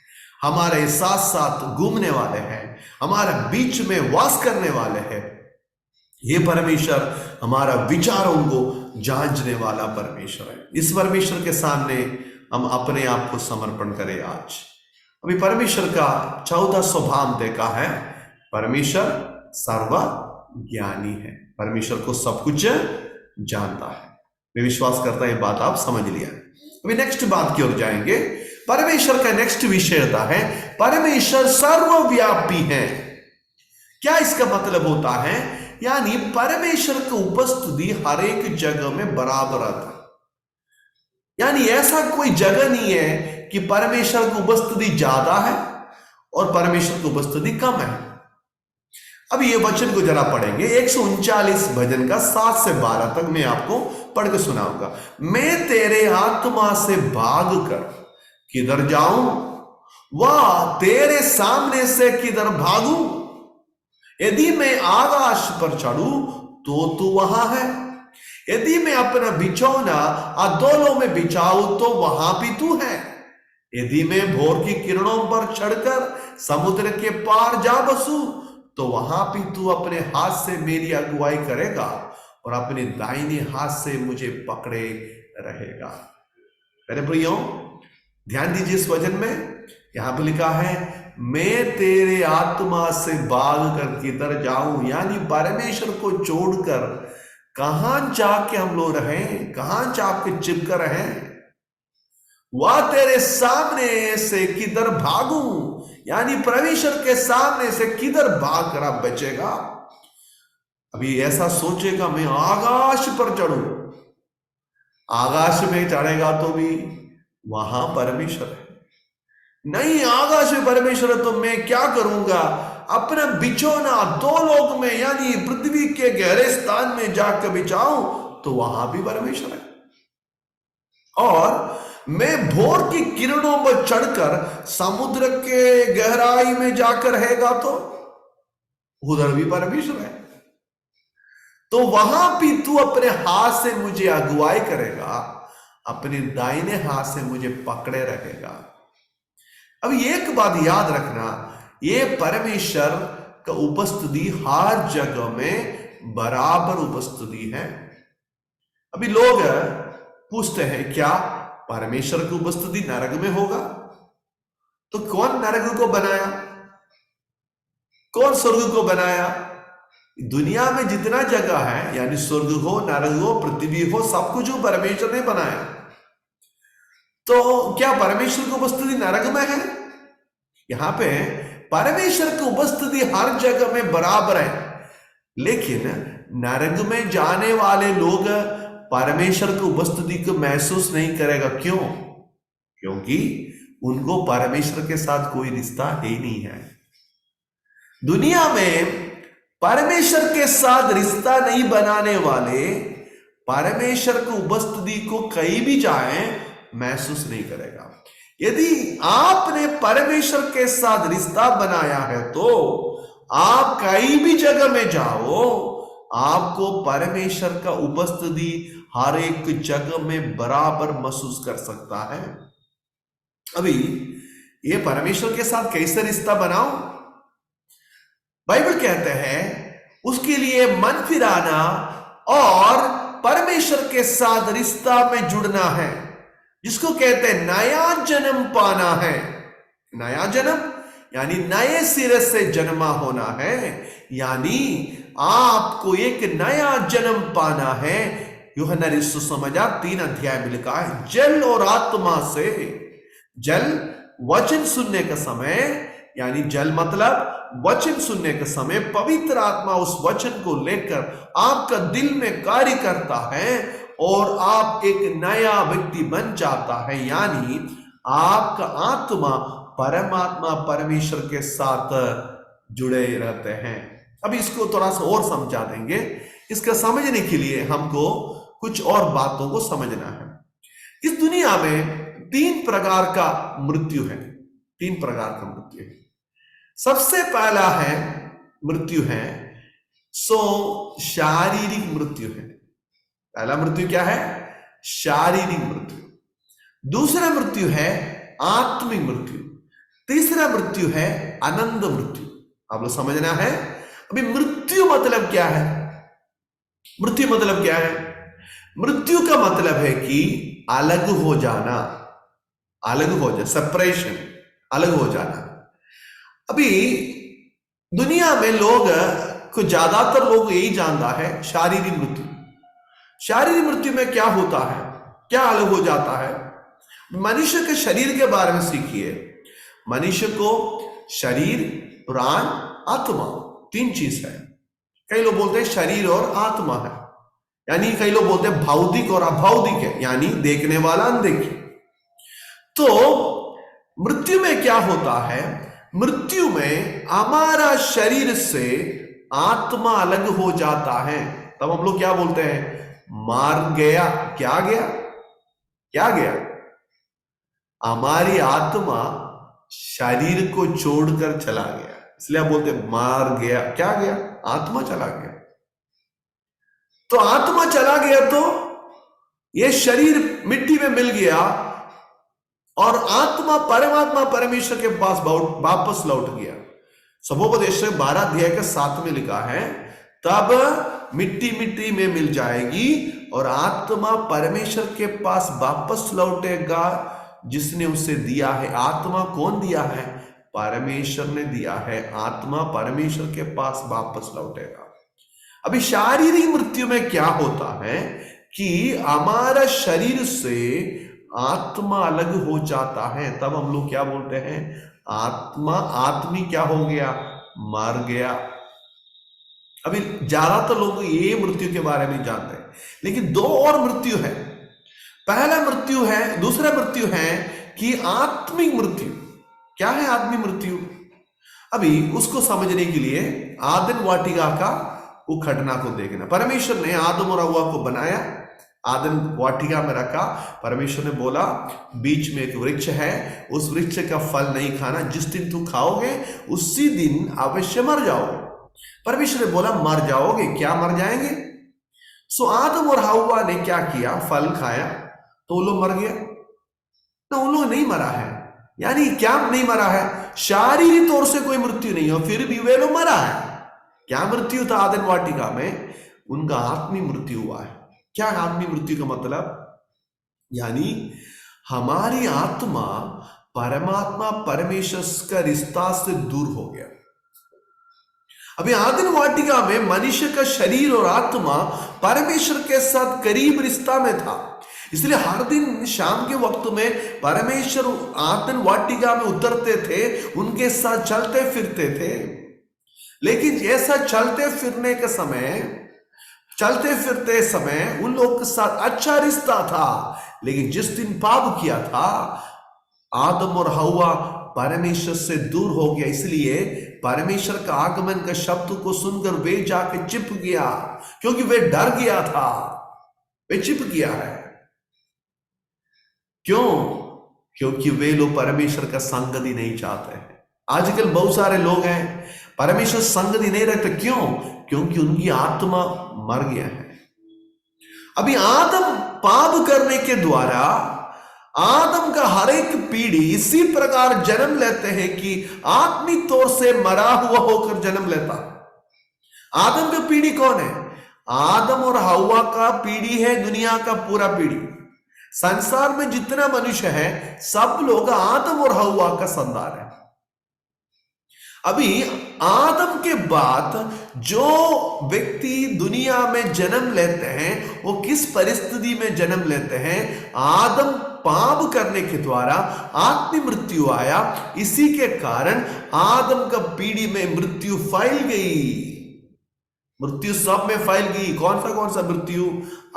हमारे साथ साथ घूमने वाले हैं, हमारे बीच में वास करने वाले हैं। ये परमेश्वर हमारा विचारों को जांचने वाला परमेश्वर है। इस परमेश्वर के सामने हम अपने आप को समर्पण करें आज। अभी परमेश्वर का चौथा स्वभाव देखा है, परमेश्वर सर्वज्ञानी है, परमेश्वर को सब कुछ जानता है। मैं विश्वास करता हूं ये बात आप समझ लिया। अभी नेक्स्ट बात की ओर जाएंगे। परमेश्वर का नेक्स्ट विषयता है परमेश्वर सर्वव्यापी है। क्या इसका मतलब होता है? यानी परमेश्वर की उपस्थिति हर एक जगह में बराबर आता है। यानी ऐसा कोई जगह नहीं है कि परमेश्वर की उपस्थिति ज्यादा है और परमेश्वर की उपस्थिति कम है। अब ये वचन को जरा पढ़ेंगे, 139 भजन का 7 से 12 तक मैं आपको पढ़ के सुनाऊंगा। मैं तेरे आत्मा से भाग कर किधर जाऊं, वह तेरे सामने से किधर भागूं। यदि मैं आकाश पर चढ़ूं तो तू वहां है, यदि मैं अपना बिछौना अधोलों में बिछाऊं तो वहां भी तू है। यदि मैं भोर की किरणों पर चढ़कर समुद्र के पार जा बसूं तो वहां भी तू अपने हाथ से मेरी अगुवाई करेगा और अपने दाहिने हाथ से मुझे पकड़े रहेगा। मेरे प्रियो, ध्यान दीजिए इस वचन में, यहां पर लिखा है मैं तेरे आत्मा से भाग कर किधर जाऊं। यानी परमेश्वर को छोड़कर कहां जाके हम लोग रहें, कहां जाके चिपक रहें। वह तेरे सामने से किधर भागूं, यानी परमेश्वर के सामने से किधर भाग कर आप बचेगा। अभी ऐसा सोचेगा मैं आकाश पर चढ़ूं, आकाश में चढ़ेगा तो भी वहां परमेश्वर है। नहीं, आकाश में परमेश्वर है तो मैं क्या करूंगा, अपना बिछौना दो लोक में यानी पृथ्वी के गहरे स्थान में जाकर बिछाऊं तो वहां भी परमेश्वर है। और मैं भोर की किरणों पर चढ़कर समुद्र के गहराई में जाकर रहेगा तो उधर भी परमेश्वर है। तो वहां भी तू अपने हाथ से मुझे अगुवाई करेगा, अपने दाहिने हाथ से मुझे पकड़े रहेगा। अब एक बात याद रखना, ये परमेश्वर का उपस्थिति हर जगह में बराबर उपस्थिति है। अभी लोग पूछते हैं क्या परमेश्वर की उपस्थिति नरक में होगा? तो कौन नरक को बनाया, कौन स्वर्ग को बनाया? दुनिया में जितना जगह है यानी स्वर्ग हो, नरक हो, पृथ्वी हो, सब कुछ परमेश्वर ने बनाया। तो क्या परमेश्वर की उपस्थिति नरक में है? यहां पे परमेश्वर की उपस्थिति हर जगह में बराबर है, लेकिन नरक में जाने वाले लोग परमेश्वर की उपस्थिति को महसूस नहीं करेगा। क्यों? क्योंकि उनको परमेश्वर के साथ कोई रिश्ता ही नहीं है। दुनिया में परमेश्वर के साथ रिश्ता नहीं बनाने वाले परमेश्वर की उपस्थिति को कहीं भी जाए महसूस नहीं करेगा। यदि आपने परमेश्वर के साथ रिश्ता बनाया है तो आप कहीं भी जगह में जाओ, आपको परमेश्वर का उपस्थिति हर एक जगह में बराबर महसूस कर सकता है। अभी ये परमेश्वर के साथ कैसे रिश्ता बनाओ? बाइबल कहते हैं उसके लिए मन फिराना और परमेश्वर के साथ रिश्ता में जुड़ना है, जिसको कहते हैं नया जन्म पाना है। नया जन्म यानी नए सिरे से जन्मा होना है, यानी आपको एक नया जन्म पाना है। यूहन्ना सुसमाचार 3 अध्याय में लिखा है जल और आत्मा से। जल वचन सुनने का समय, यानी जल मतलब वचन सुनने के समय पवित्र आत्मा उस वचन को लेकर आपका दिल में कार्य करता है और आप एक नया व्यक्ति बन जाता है। यानी आपका आत्मा परमात्मा परमेश्वर के साथ जुड़े रहते हैं। अब इसको थोड़ा सा और समझा देंगे। इसका समझने के लिए हमको कुछ और बातों को समझना है। इस दुनिया में 3 प्रकार का मृत्यु है। तीन प्रकार का मृत्यु है। सबसे पहला है मृत्यु है सो शारीरिक मृत्यु है। पहला मृत्यु क्या है? शारीरिक मृत्यु। दूसरा मृत्यु है आत्मिक मृत्यु। तीसरा मृत्यु है अनंत मृत्यु। आप लोग समझना है। अभी मृत्यु मतलब क्या है? मृत्यु मतलब क्या है? मृत्यु का मतलब है कि अलग हो जाना, अलग हो जाना, सेपरेशन, अलग हो जाना। अभी दुनिया में लोग को ज्यादातर लोग यही जानता है शारीरिक मृत्यु। शारीरिक मृत्यु में क्या होता है, क्या अलग हो जाता है? मनुष्य के शरीर के बारे में सीखिए। मनुष्य को शरीर, प्राण, आत्मा, तीन चीज है। कई लोग बोलते हैं शरीर और आत्मा है, यानी कई लोग बोलते हैं भौतिक और अभौतिक है, यानी देखने वाला अनदेखी। तो मृत्यु में क्या होता है? मृत्यु में हमारा शरीर से आत्मा अलग हो जाता है। तब हम लोग क्या बोलते हैं? मार गया। क्या गया? क्या गया? हमारी आत्मा शरीर को छोड़कर चला गया, इसलिए आप बोलते हैं मार गया। क्या गया? आत्मा चला गया। तो आत्मा चला गया तो ये शरीर मिट्टी में मिल गया और आत्मा परमात्मा परमेश्वर के पास वापस लौट गया। सबोपदेश 12 अध्याय के 7 में लिखा है, तब मिट्टी मिट्टी में मिल जाएगी और आत्मा परमेश्वर के पास वापस लौटेगा जिसने उसे दिया है। आत्मा कौन दिया है? परमेश्वर ने दिया है। आत्मा परमेश्वर के पास वापस लौटेगा। अभी शारीरिक मृत्यु में क्या होता है कि हमारा शरीर से आत्मा अलग हो जाता है। तब हम लोग क्या बोलते हैं? आत्मी क्या हो गया? मर गया। अभी ज्यादातर लोग ये मृत्यु के बारे में जानते हैं, लेकिन दो और मृत्यु है। पहला मृत्यु है, दूसरा मृत्यु है कि आत्मिक मृत्यु। क्या है आत्मिक मृत्यु? अभी उसको समझने के लिए आदम वाटिका का वो घटना को देखना। परमेश्वर ने आदम और हव्वा को बनाया, आदम वाटिका में रखा। परमेश्वर ने बोला बीच में एक वृक्ष है, उस वृक्ष का फल नहीं खाना, जिस दिन तू खाओगे उसी दिन अवश्य मर जाओगे। परमेश्वर ने बोला मर जाओगे। क्या मर जाएंगे? सो आदम और हव्वा ने क्या किया? फल खाया तो वो लोग मर गया ना, उन लोग नहीं मरा है। यानी क्या नहीं मरा है? शारीरिक तौर से कोई मृत्यु नहीं हो, फिर भी वे लोग मरा है। क्या मृत्यु था आदम वाटिका में? उनका आत्मिक मृत्यु हुआ है। क्या आत्मिक मृत्यु का मतलब? यानी हमारी आत्मा परमात्मा परमेश्वर का रिश्ता से दूर हो गया। अभी आदम वाटिका में मनुष्य का शरीर और आत्मा परमेश्वर के साथ करीब रिश्ता में था, इसलिए हर दिन शाम के वक्त में परमेश्वर आदम वाटिका में उतरते थे, उनके साथ चलते फिरते थे। लेकिन ऐसा चलते फिरते समय उन लोगों के साथ अच्छा रिश्ता था, लेकिन जिस दिन पाप किया था आदम और हव्वा परमेश्वर से दूर हो गया। इसलिए परमेश्वर का आगमन का शब्द को सुनकर वे जाके चिप गया, क्योंकि वे डर गया था। वे चिप गया है। क्यों? क्योंकि वे लोग परमेश्वर का संगति नहीं चाहते हैं। आजकल बहुत सारे लोग हैं परमेश्वर संगति नहीं रखते। क्यों? क्योंकि उनकी आत्मा मर गया है। अभी आदम पाप करने के द्वारा आदम का हर एक पीढ़ी इसी प्रकार जन्म लेते हैं कि आत्मिक तौर से मरा हुआ होकर जन्म लेता। आदम का पीढ़ी कौन है? आदम और हव्वा का पीढ़ी है दुनिया का पूरा पीढ़ी। संसार में जितना मनुष्य है सब लोग आदम और हव्वा का संतान है। अभी आदम के बाद जो व्यक्ति दुनिया में जन्म लेते हैं वो किस परिस्थिति में जन्म लेते हैं? आदम पाप करने के द्वारा आत्मिक मृत्यु आया, इसी के कारण आदम का पीढ़ी में मृत्यु फैल गई। मृत्यु सब में फैल गई। कौन सा मृत्यु?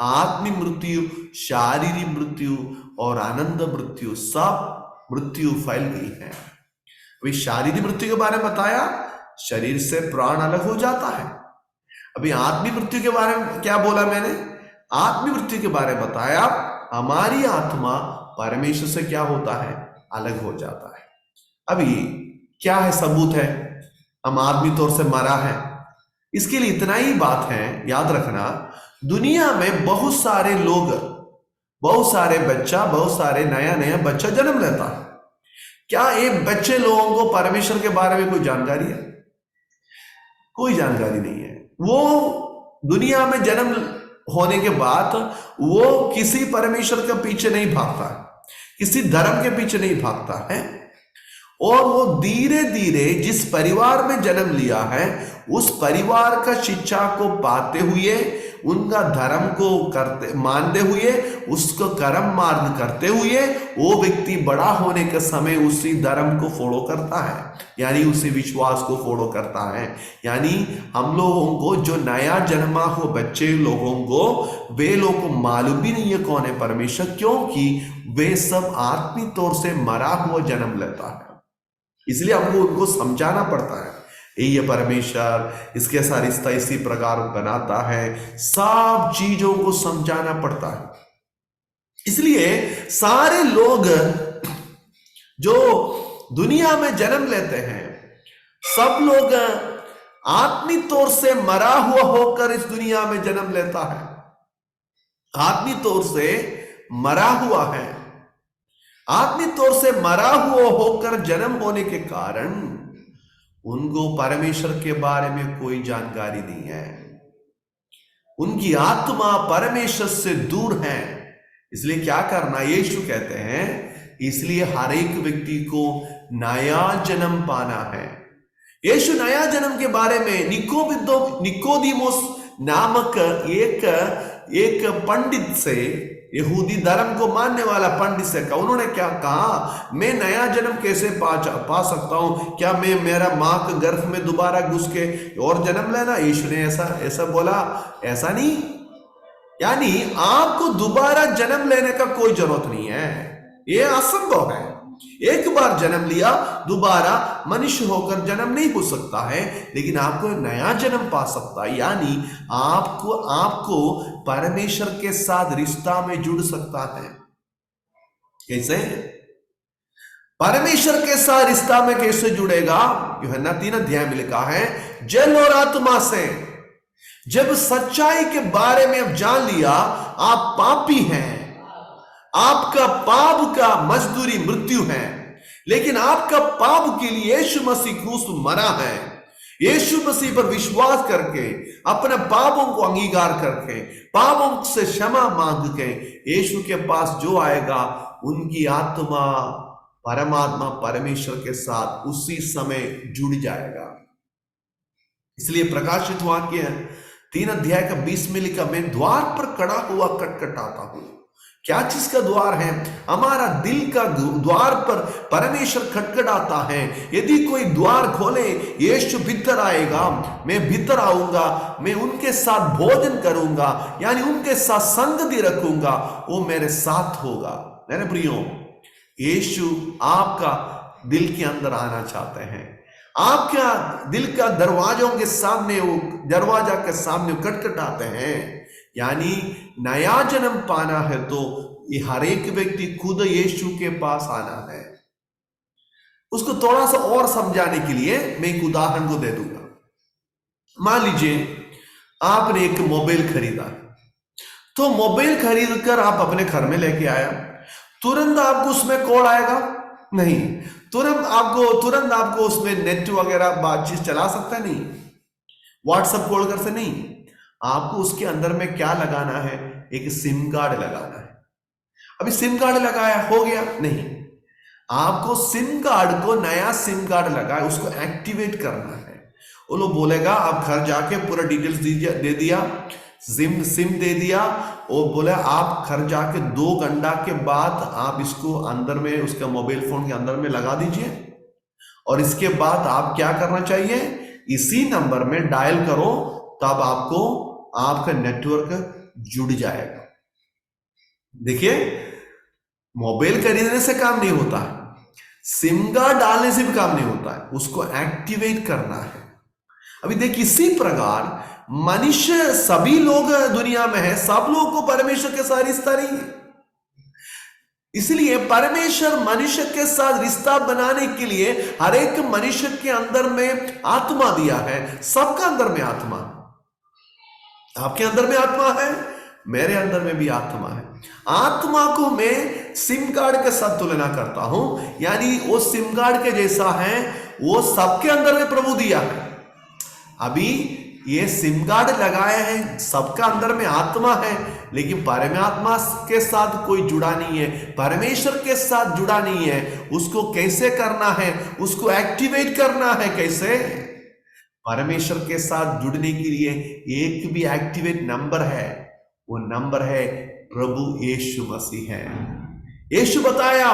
आत्मिक मृत्यु, शारीरिक मृत्यु और अनंत मृत्यु, सब मृत्यु फैल गई है। अभी शारीरिक मृत्यु के बारे में बताया, शरीर से प्राण अलग हो जाता है। अभी आत्मिक मृत्यु के बारे में क्या बोला मैंने? आत्मिक मृत्यु के बारे में बताया, हमारी आत्मा परमेश्वर से क्या होता है? अलग हो जाता है। अभी क्या है सबूत है? हम आदमी तौर से मरा है, इसके लिए इतना ही बात है, याद रखना, दुनिया में बहुत सारे लोग, बहुत सारे बच्चा, बहुत सारे नया नया बच्चा जन्म लेता है। क्या ये बच्चे लोगों को परमेश्वर के बारे में कोई जानकारी है? कोई जानकारी नहीं है। वो दुनिया में जन्म होने के बाद वो किसी परमेश्वर के पीछे नहीं भागता, किसी धर्म के पीछे नहीं भागता है, और वो धीरे धीरे जिस परिवार में जन्म लिया है उस परिवार का शिक्षा को पाते हुए, उनका धर्म को करते मानते हुए, उसको कर्म मार्ग करते हुए, वो व्यक्ति बड़ा होने के समय उसी धर्म को फॉलो करता है, यानी उसी विश्वास को फॉलो करता है। यानी हम लोगों को, जो नया जन्मा हो बच्चे लोगों को, वे लोग को मालूम भी नहीं है कौन है परमेश्वर, क्योंकि वे सब आत्मिक तौर से मरा हुआ जन्म लेता है। इसलिए हमको उनको समझाना पड़ता है, ये परमेश्वर इसके साथ रिश्ता इसी प्रकार बनाता है, सब चीजों को समझाना पड़ता है। इसलिए सारे लोग जो दुनिया में जन्म लेते हैं, सब लोग आत्मिक तौर से मरा हुआ होकर इस दुनिया में जन्म लेता है, आत्मिक तौर से मरा हुआ है। आत्मिक तौर से मरा हुआ होकर जन्म होने के कारण उनको परमेश्वर के बारे में कोई जानकारी नहीं है, उनकी आत्मा परमेश्वर से दूर है। इसलिए क्या करना, यीशु कहते हैं, इसलिए हर एक व्यक्ति को नया जन्म पाना है। यीशु नया जन्म के बारे में निकोदिमोस नामक एक पंडित से, यहूदी धर्म को मानने वाला पंडित से कहा। उन्होंने क्या कहा, मैं नया जन्म कैसे पा सकता हूं? क्या मैं मेरा मां के गर्भ में दोबारा घुस के और जन्म लेना? यीशु ने ऐसा बोला, ऐसा नहीं। यानी आपको दोबारा जन्म लेने का कोई जरूरत नहीं है, यह असंभव है। एक बार जन्म लिया, दोबारा मनुष्य होकर जन्म नहीं हो सकता है, लेकिन आपको नया जन्म पा सकता है। यानी आपको परमेश्वर के साथ रिश्ता में जुड़ सकता है। कैसे? परमेश्वर के साथ रिश्ता में कैसे जुड़ेगा? यूहन्ना 3 अध्याय में लिखा है, जल और आत्मा से। जब सच्चाई के बारे में आप जान लिया, आप पापी हैं, आपका पाप का मजदूरी मृत्यु है, लेकिन आपका पाप के लिए यीशु मसीह क्रूस मरा है। यीशु मसीह पर विश्वास करके, अपने पापों को अंगीकार करके, पापों से क्षमा मांग के यीशु के पास जो आएगा, उनकी आत्मा परमात्मा परमेश्वर के साथ उसी समय जुड़ जाएगा। इसलिए प्रकाशित वाक्य 3 अध्याय का 20 में लिखा, मैं द्वार पर खड़ा हुआ खटखटाता हूं। क्या चीज का द्वार है? हमारा दिल का द्वार पर परमेश्वर खटखटाता है। यदि कोई द्वार खोले, यीशु भीतर आएगा, मैं भीतर आऊंगा, मैं उनके साथ भोजन करूंगा, यानी उनके साथ संगति रखूंगा, वो मेरे साथ होगा। मेरे प्रियो, यीशु आपका दिल के अंदर आना चाहते हैं। आपका दिल का दरवाजों के सामने, वो दरवाजा के सामने खटखटाते हैं। यानी नया जन्म पाना है तो ये हर एक व्यक्ति खुद यीशु के पास आना है। उसको थोड़ा सा और समझाने के लिए मैं एक उदाहरण को दे दूंगा। मान लीजिए आपने एक मोबाइल खरीदा, तो मोबाइल खरीद कर आप अपने घर में लेके आया, तुरंत आपको उसमें कॉल आएगा? नहीं। तुरंत आपको उसमें नेट वगैरह बातचीत चला सकता है? नहीं। व्हाट्सएप कॉल कर से नहीं। आपको उसके अंदर में क्या लगाना है? एक सिम कार्ड लगाना है। अभी सिम कार्ड लगाया, हो गया? नहीं। आपको सिम कार्ड को, नया सिम कार्ड लगाया, उसको एक्टिवेट करना है। वो लोग बोलेगा, आप घर जाके पूरा डिटेल्स दे दिया, सिम दे दिया, वो बोले आप घर जाके 2 घंटा के बाद आप इसको अंदर में, उसका मोबाइल फोन के अंदर में लगा दीजिए, और इसके बाद आप क्या करना चाहिए, इसी नंबर में डायल करो, तब आपको आपका नेटवर्क जुड़ जाएगा। देखिए, मोबाइल खरीदने से काम नहीं होता है, सिम कार्ड डालने से भी काम नहीं होता है, उसको एक्टिवेट करना है। अभी देखिए, इसी प्रकार मनुष्य, सभी लोग दुनिया में है, सब लोग को परमेश्वर के साथ रिश्ता नहीं है। इसलिए परमेश्वर मनुष्य के साथ रिश्ता बनाने के लिए हर एक मनुष्य के अंदर में आत्मा दिया है। सबका अंदर में आत्मा, आपके अंदर में आत्मा है, मेरे अंदर में भी आत्मा है। आत्मा को मैं सिम कार्ड के साथ तुलना करता हूं, यानी वो सिम कार्ड के जैसा है, वो सबके अंदर में प्रभु दिया है। अभी ये सिम कार्ड लगाए हैं, सबका अंदर में आत्मा है, लेकिन परमात्मा के साथ कोई जुड़ा नहीं है, परमेश्वर के साथ जुड़ा नहीं है। उसको कैसे करना है, उसको एक्टिवेट करना है कैसे? परमेश्वर के साथ जुड़ने के लिए एक भी एक्टिवेट नंबर है, वो नंबर है प्रभु यीशु मसीह है। यीशु बताया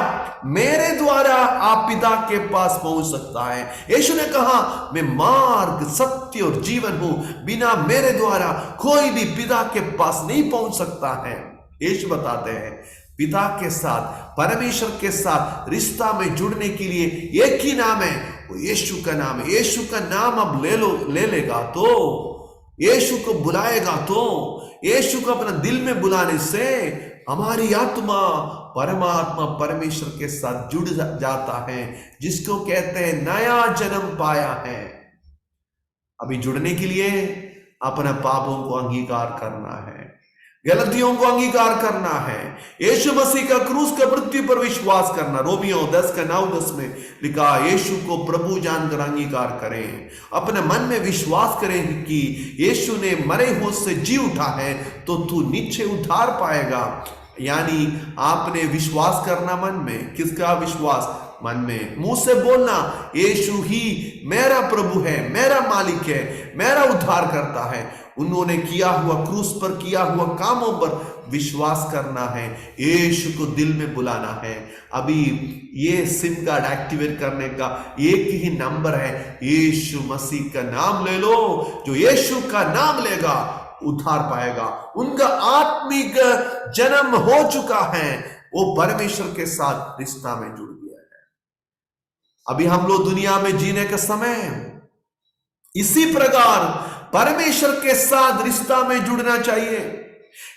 मेरे द्वारा आप पिता के पास पहुंच सकता है। यीशु ने कहा मैं मार्ग सत्य और जीवन हूं, बिना मेरे द्वारा कोई भी पिता के पास नहीं पहुंच सकता है। यीशु बताते हैं पिता के साथ, परमेश्वर के साथ रिश्ता में जुड़ने के लिए एक ही नाम है, वो यीशु का नाम है। यीशु का नाम अब ले लेगा तो, यीशु को बुलाएगा तो, यीशु को अपना दिल में बुलाने से हमारी आत्मा परमात्मा परमेश्वर के साथ जुड़ जाता है, जिसको कहते हैं नया जन्म पाया है। अभी जुड़ने के लिए अपना पापों को अंगीकार करना है, गलतियों को अंगीकार करना है, यीशु मसीह का क्रूस का मृत्यु पर विश्वास करना। रोमियो 10:9-10 में लिखा यीशु को प्रभु जानकर अंगीकार करें, अपने मन में विश्वास करें कि यीशु ने मरे हुए से जी उठा है तो तू निश्चय उद्धार पाएगा। यानी आपने विश्वास करना मन में। किसका विश्वास? मन में। मुंह से बोलना यीशु ही मेरा प्रभु है, मेरा मालिक है, मेरा उद्धार करता है। उन्होंने किया हुआ क्रूस पर किया हुआ कामों पर विश्वास करना है, यीशु को दिल में बुलाना है। अभी ये सिम कार्ड एक्टिवेट करने का एक ही नंबर है, यीशु मसीह का नाम ले लो। जो यीशु का नाम लेगा उद्धार पाएगा। उनका आत्मिक जन्म हो चुका है, वो परमेश्वर के साथ रिश्ता में जुड़ गया है। अभी हम लोग दुनिया में जीने का समय है, इसी प्रकार परमेश्वर के साथ रिश्ता में जुड़ना चाहिए।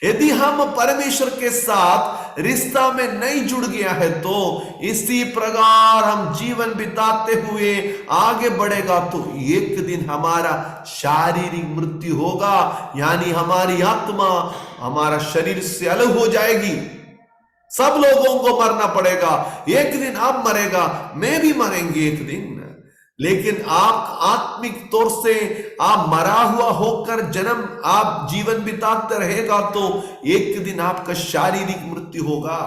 यदि हम परमेश्वर के साथ रिश्ता में नहीं जुड़ गया है तो इसी प्रकार हम जीवन बिताते हुए आगे बढ़ेगा तो एक दिन हमारा शारीरिक मृत्यु होगा, यानी हमारी आत्मा हमारा शरीर से अलग हो जाएगी। सब लोगों को मरना पड़ेगा, एक दिन आप मरेगा, मैं भी मरेंगे एक दिन। लेकिन आप आत्मिक तौर से आप मरा हुआ होकर जन्म आप जीवन बिताते रहेगा तो एक दिन आपका शारीरिक मृत्यु होगा।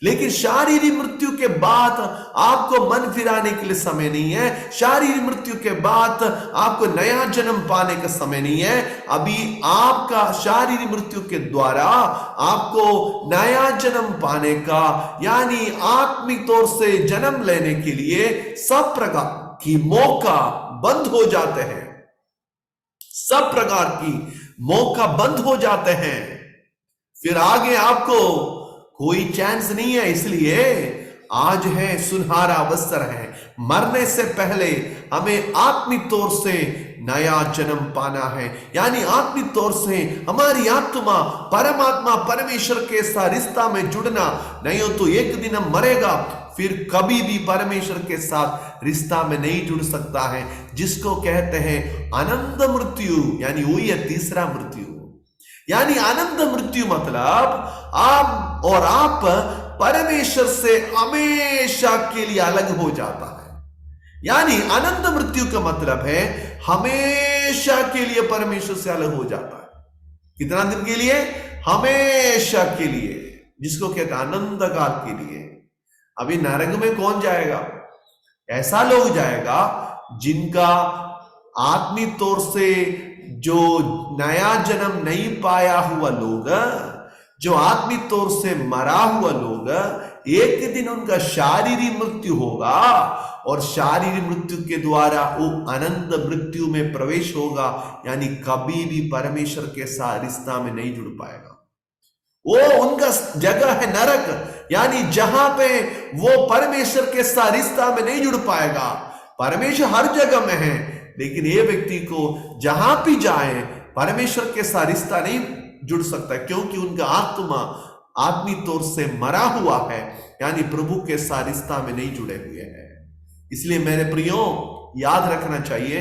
लेकिन शारीरिक मृत्यु के बाद आपको मन फिराने के लिए समय नहीं है, शारीरिक मृत्यु के बाद आपको नया जन्म पाने का समय नहीं है। अभी आपका शारीरिक मृत्यु के द्वारा आपको नया जन्म पाने का, यानी आत्मिक तौर से जन्म लेने के लिए सब प्रकार की मौका बंद हो जाते हैं, सब प्रकार की मौका बंद हो जाते हैं। फिर आगे आपको कोई चांस नहीं है। इसलिए आज है सुनहरा अवसर है, मरने से पहले हमें आत्मिक तौर से नया जन्म पाना है, यानी आत्मिक तौर से हमारी आत्मा परमात्मा परमेश्वर के साथ रिश्ता में जुड़ना। नहीं हो तो एक दिन हम मरेगा, फिर कभी भी परमेश्वर के साथ रिश्ता में नहीं जुड़ सकता है, जिसको कहते हैं अनंत मृत्यु, यानी वही है तीसरा मृत्यु। यानी अनंत मृत्यु मतलब आप परमेश्वर से हमेशा के लिए अलग हो जाता है। यानी अनंत मृत्यु का मतलब है हमेशा के लिए परमेश्वर से अलग हो जाता है। कितना दिन के लिए? हमेशा के लिए, जिसको कहते हैं अनंत काल के लिए। अभी नरक में कौन जाएगा? ऐसा लोग जाएगा जिनका आत्मिक तौर से जो नया जन्म नहीं पाया हुआ लोग, जो आत्मिक तौर से मरा हुआ लोग, एक दिन उनका शारीरिक मृत्यु होगा और शारीरिक मृत्यु के द्वारा वो अनंत मृत्यु में प्रवेश होगा, यानी कभी भी परमेश्वर के साथ रिश्ता में नहीं जुड़ पाएगा। वो उनका जगह है नरक, यानी जहां पे वो परमेश्वर के साथ रिश्ता में नहीं जुड़ पाएगा। परमेश्वर हर जगह में है, लेकिन ये व्यक्ति को जहां भी जाए परमेश्वर के साथ रिश्ता नहीं जुड़ सकता, क्योंकि उनका आत्मा आत्मिक तौर से मरा हुआ है, यानी प्रभु के साथ रिश्ता में नहीं जुड़े हुए हैं। इसलिए मेरे प्रियो, याद रखना चाहिए,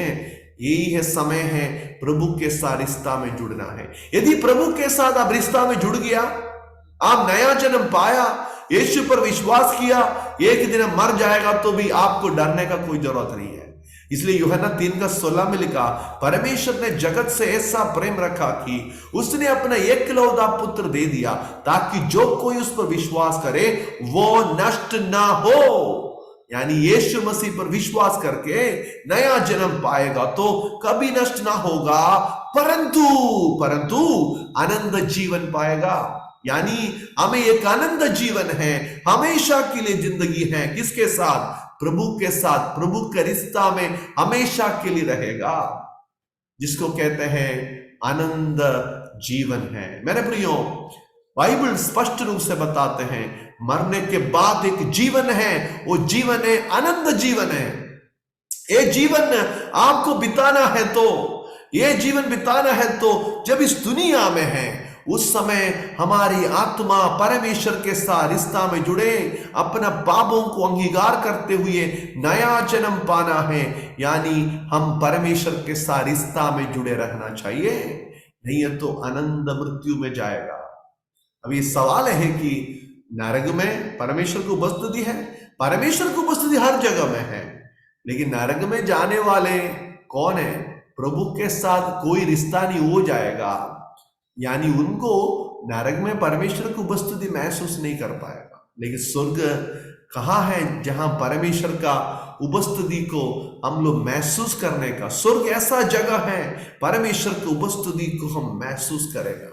यही है समय है प्रभु के साथ रिश्ता में जुड़ना है। यदि प्रभु के साथ आप रिश्ता में जुड़ गया, आप नया जन्म पाया, यीशु पर विश्वास किया, एक दिन मर जाएगा तो भी आपको डरने का कोई जरूरत नहीं है। इसलिए यूहन्ना 3:16 में लिखा, परमेश्वर ने जगत से ऐसा प्रेम रखा कि उसने अपना एकलौता पुत्र दे दिया, ताकि जो कोई उस पर विश्वास करे वो नष्ट ना हो। यानी यीशु मसीह पर विश्वास करके नया जन्म पाएगा तो कभी नष्ट ना होगा, परंतु आनंद जीवन पाएगा। यानी हमें एक आनंद जीवन है, हमेशा के लिए जिंदगी है। किसके साथ? प्रभु के साथ। प्रभु के रिश्ता में हमेशा के लिए रहेगा, जिसको कहते हैं आनंद जीवन है। मेरे प्रियो, बाइबल स्पष्ट रूप से बताते हैं मरने के बाद एक जीवन है, वो जीवन है आनंद जीवन है। ये जीवन आपको बिताना है तो, ये जीवन बिताना है तो जब इस दुनिया में है, उस समय हमारी आत्मा परमेश्वर के साथ रिश्ता में जुड़े, अपना पापों को अंगीकार करते हुए नया जन्म पाना है। यानी हम परमेश्वर के साथ रिश्ता में जुड़े रहना चाहिए, नहीं है तो आनंद मृत्यु में जाएगा। अभी सवाल है कि नरक में परमेश्वर को उपस्थिति है? परमेश्वर को उपस्थिति हर जगह में है, लेकिन नरक में जाने वाले कौन है? प्रभु के साथ कोई रिश्ता नहीं हो जाएगा, यानी उनको नरक में परमेश्वर की उपस्थिति महसूस नहीं कर पाएगा। लेकिन स्वर्ग कहाँ है जहां परमेश्वर का उपस्थिति को हम लोग महसूस करने का? स्वर्ग ऐसा जगह है परमेश्वर की उपस्थिति को हम महसूस करेगा।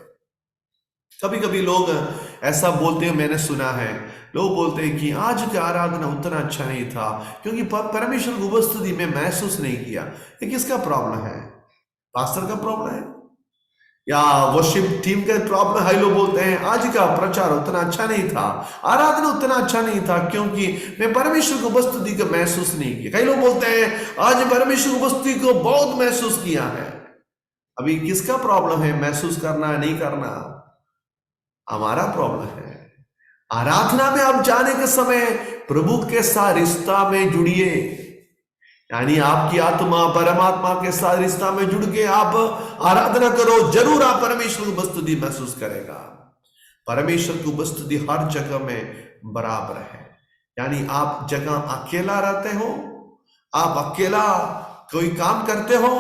कभी कभी लोग ऐसा बोलते हैं, मैंने सुना है, लोग बोलते हैं कि आज की आराधना उतना अच्छा नहीं था क्योंकि परमेश्वर की उपस्थिति में महसूस नहीं किया। ये किसका प्रॉब्लम है? पास्टर का प्रॉब्लम है या वर्शिप टीम का प्रॉब्लम है? लोग बोलते हैं आज का प्रचार उतना अच्छा नहीं था, आराधना उतना अच्छा नहीं था क्योंकि मैं परमेश्वर की उपस्थिति को महसूस नहीं किया। कई लोग बोलते हैं आज परमेश्वर की उपस्थिति को बहुत महसूस किया है। अभी किसका प्रॉब्लम है? महसूस करना नहीं करना हमारा प्रॉब्लम है। आराधना में आप जाने के समय प्रभु के साथ रिश्ता में जुड़िए, यानी आपकी आत्मा परमात्मा के साथ रिश्ता में जुड़ के आप आराधना करो, जरूर आप परमेश्वर की उपस्थिति महसूस करेगा। परमेश्वर की उपस्थिति हर जगह में बराबर है। यानी आप जगह अकेला रहते हो, आप अकेला कोई काम करते हो,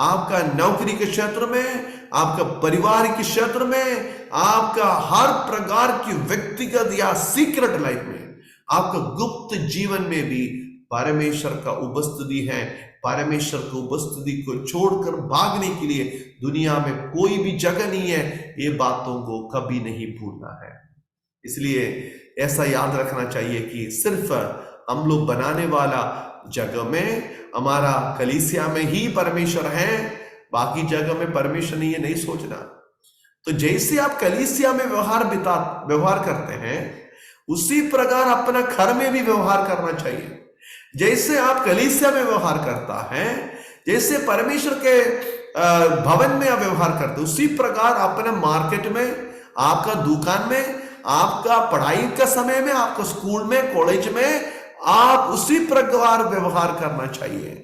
आपका नौकरी के क्षेत्र में, आपका परिवार के क्षेत्र में, आपका हर प्रकार की व्यक्तिगत या सीक्रेट लाइफ में, आपका गुप्त जीवन में भी परमेश्वर का उपस्थिति है। परमेश्वर की उपस्थिति को छोड़कर भागने के लिए दुनिया में कोई भी जगह नहीं है। ये बातों को कभी नहीं भूलना है। इसलिए ऐसा याद रखना चाहिए कि सिर्फ हम लोग बनाने वाला जगह में, हमारा कलीसिया में ही परमेश्वर है, बाकी जगह में परमेश्वर नहीं है, नहीं सोचना। तो जैसे आप कलीसिया में व्यवहार करते हैं, उसी प्रकार अपना घर में भी व्यवहार करना चाहिए। जैसे आप कलीसिया में व्यवहार करता है, जैसे परमेश्वर के भवन में आप व्यवहार करते, उसी प्रकार अपने मार्केट में, आपका दुकान में, आपका पढ़ाई का समय में, आपका स्कूल में, कॉलेज में, आप उसी प्रकार व्यवहार करना चाहिए।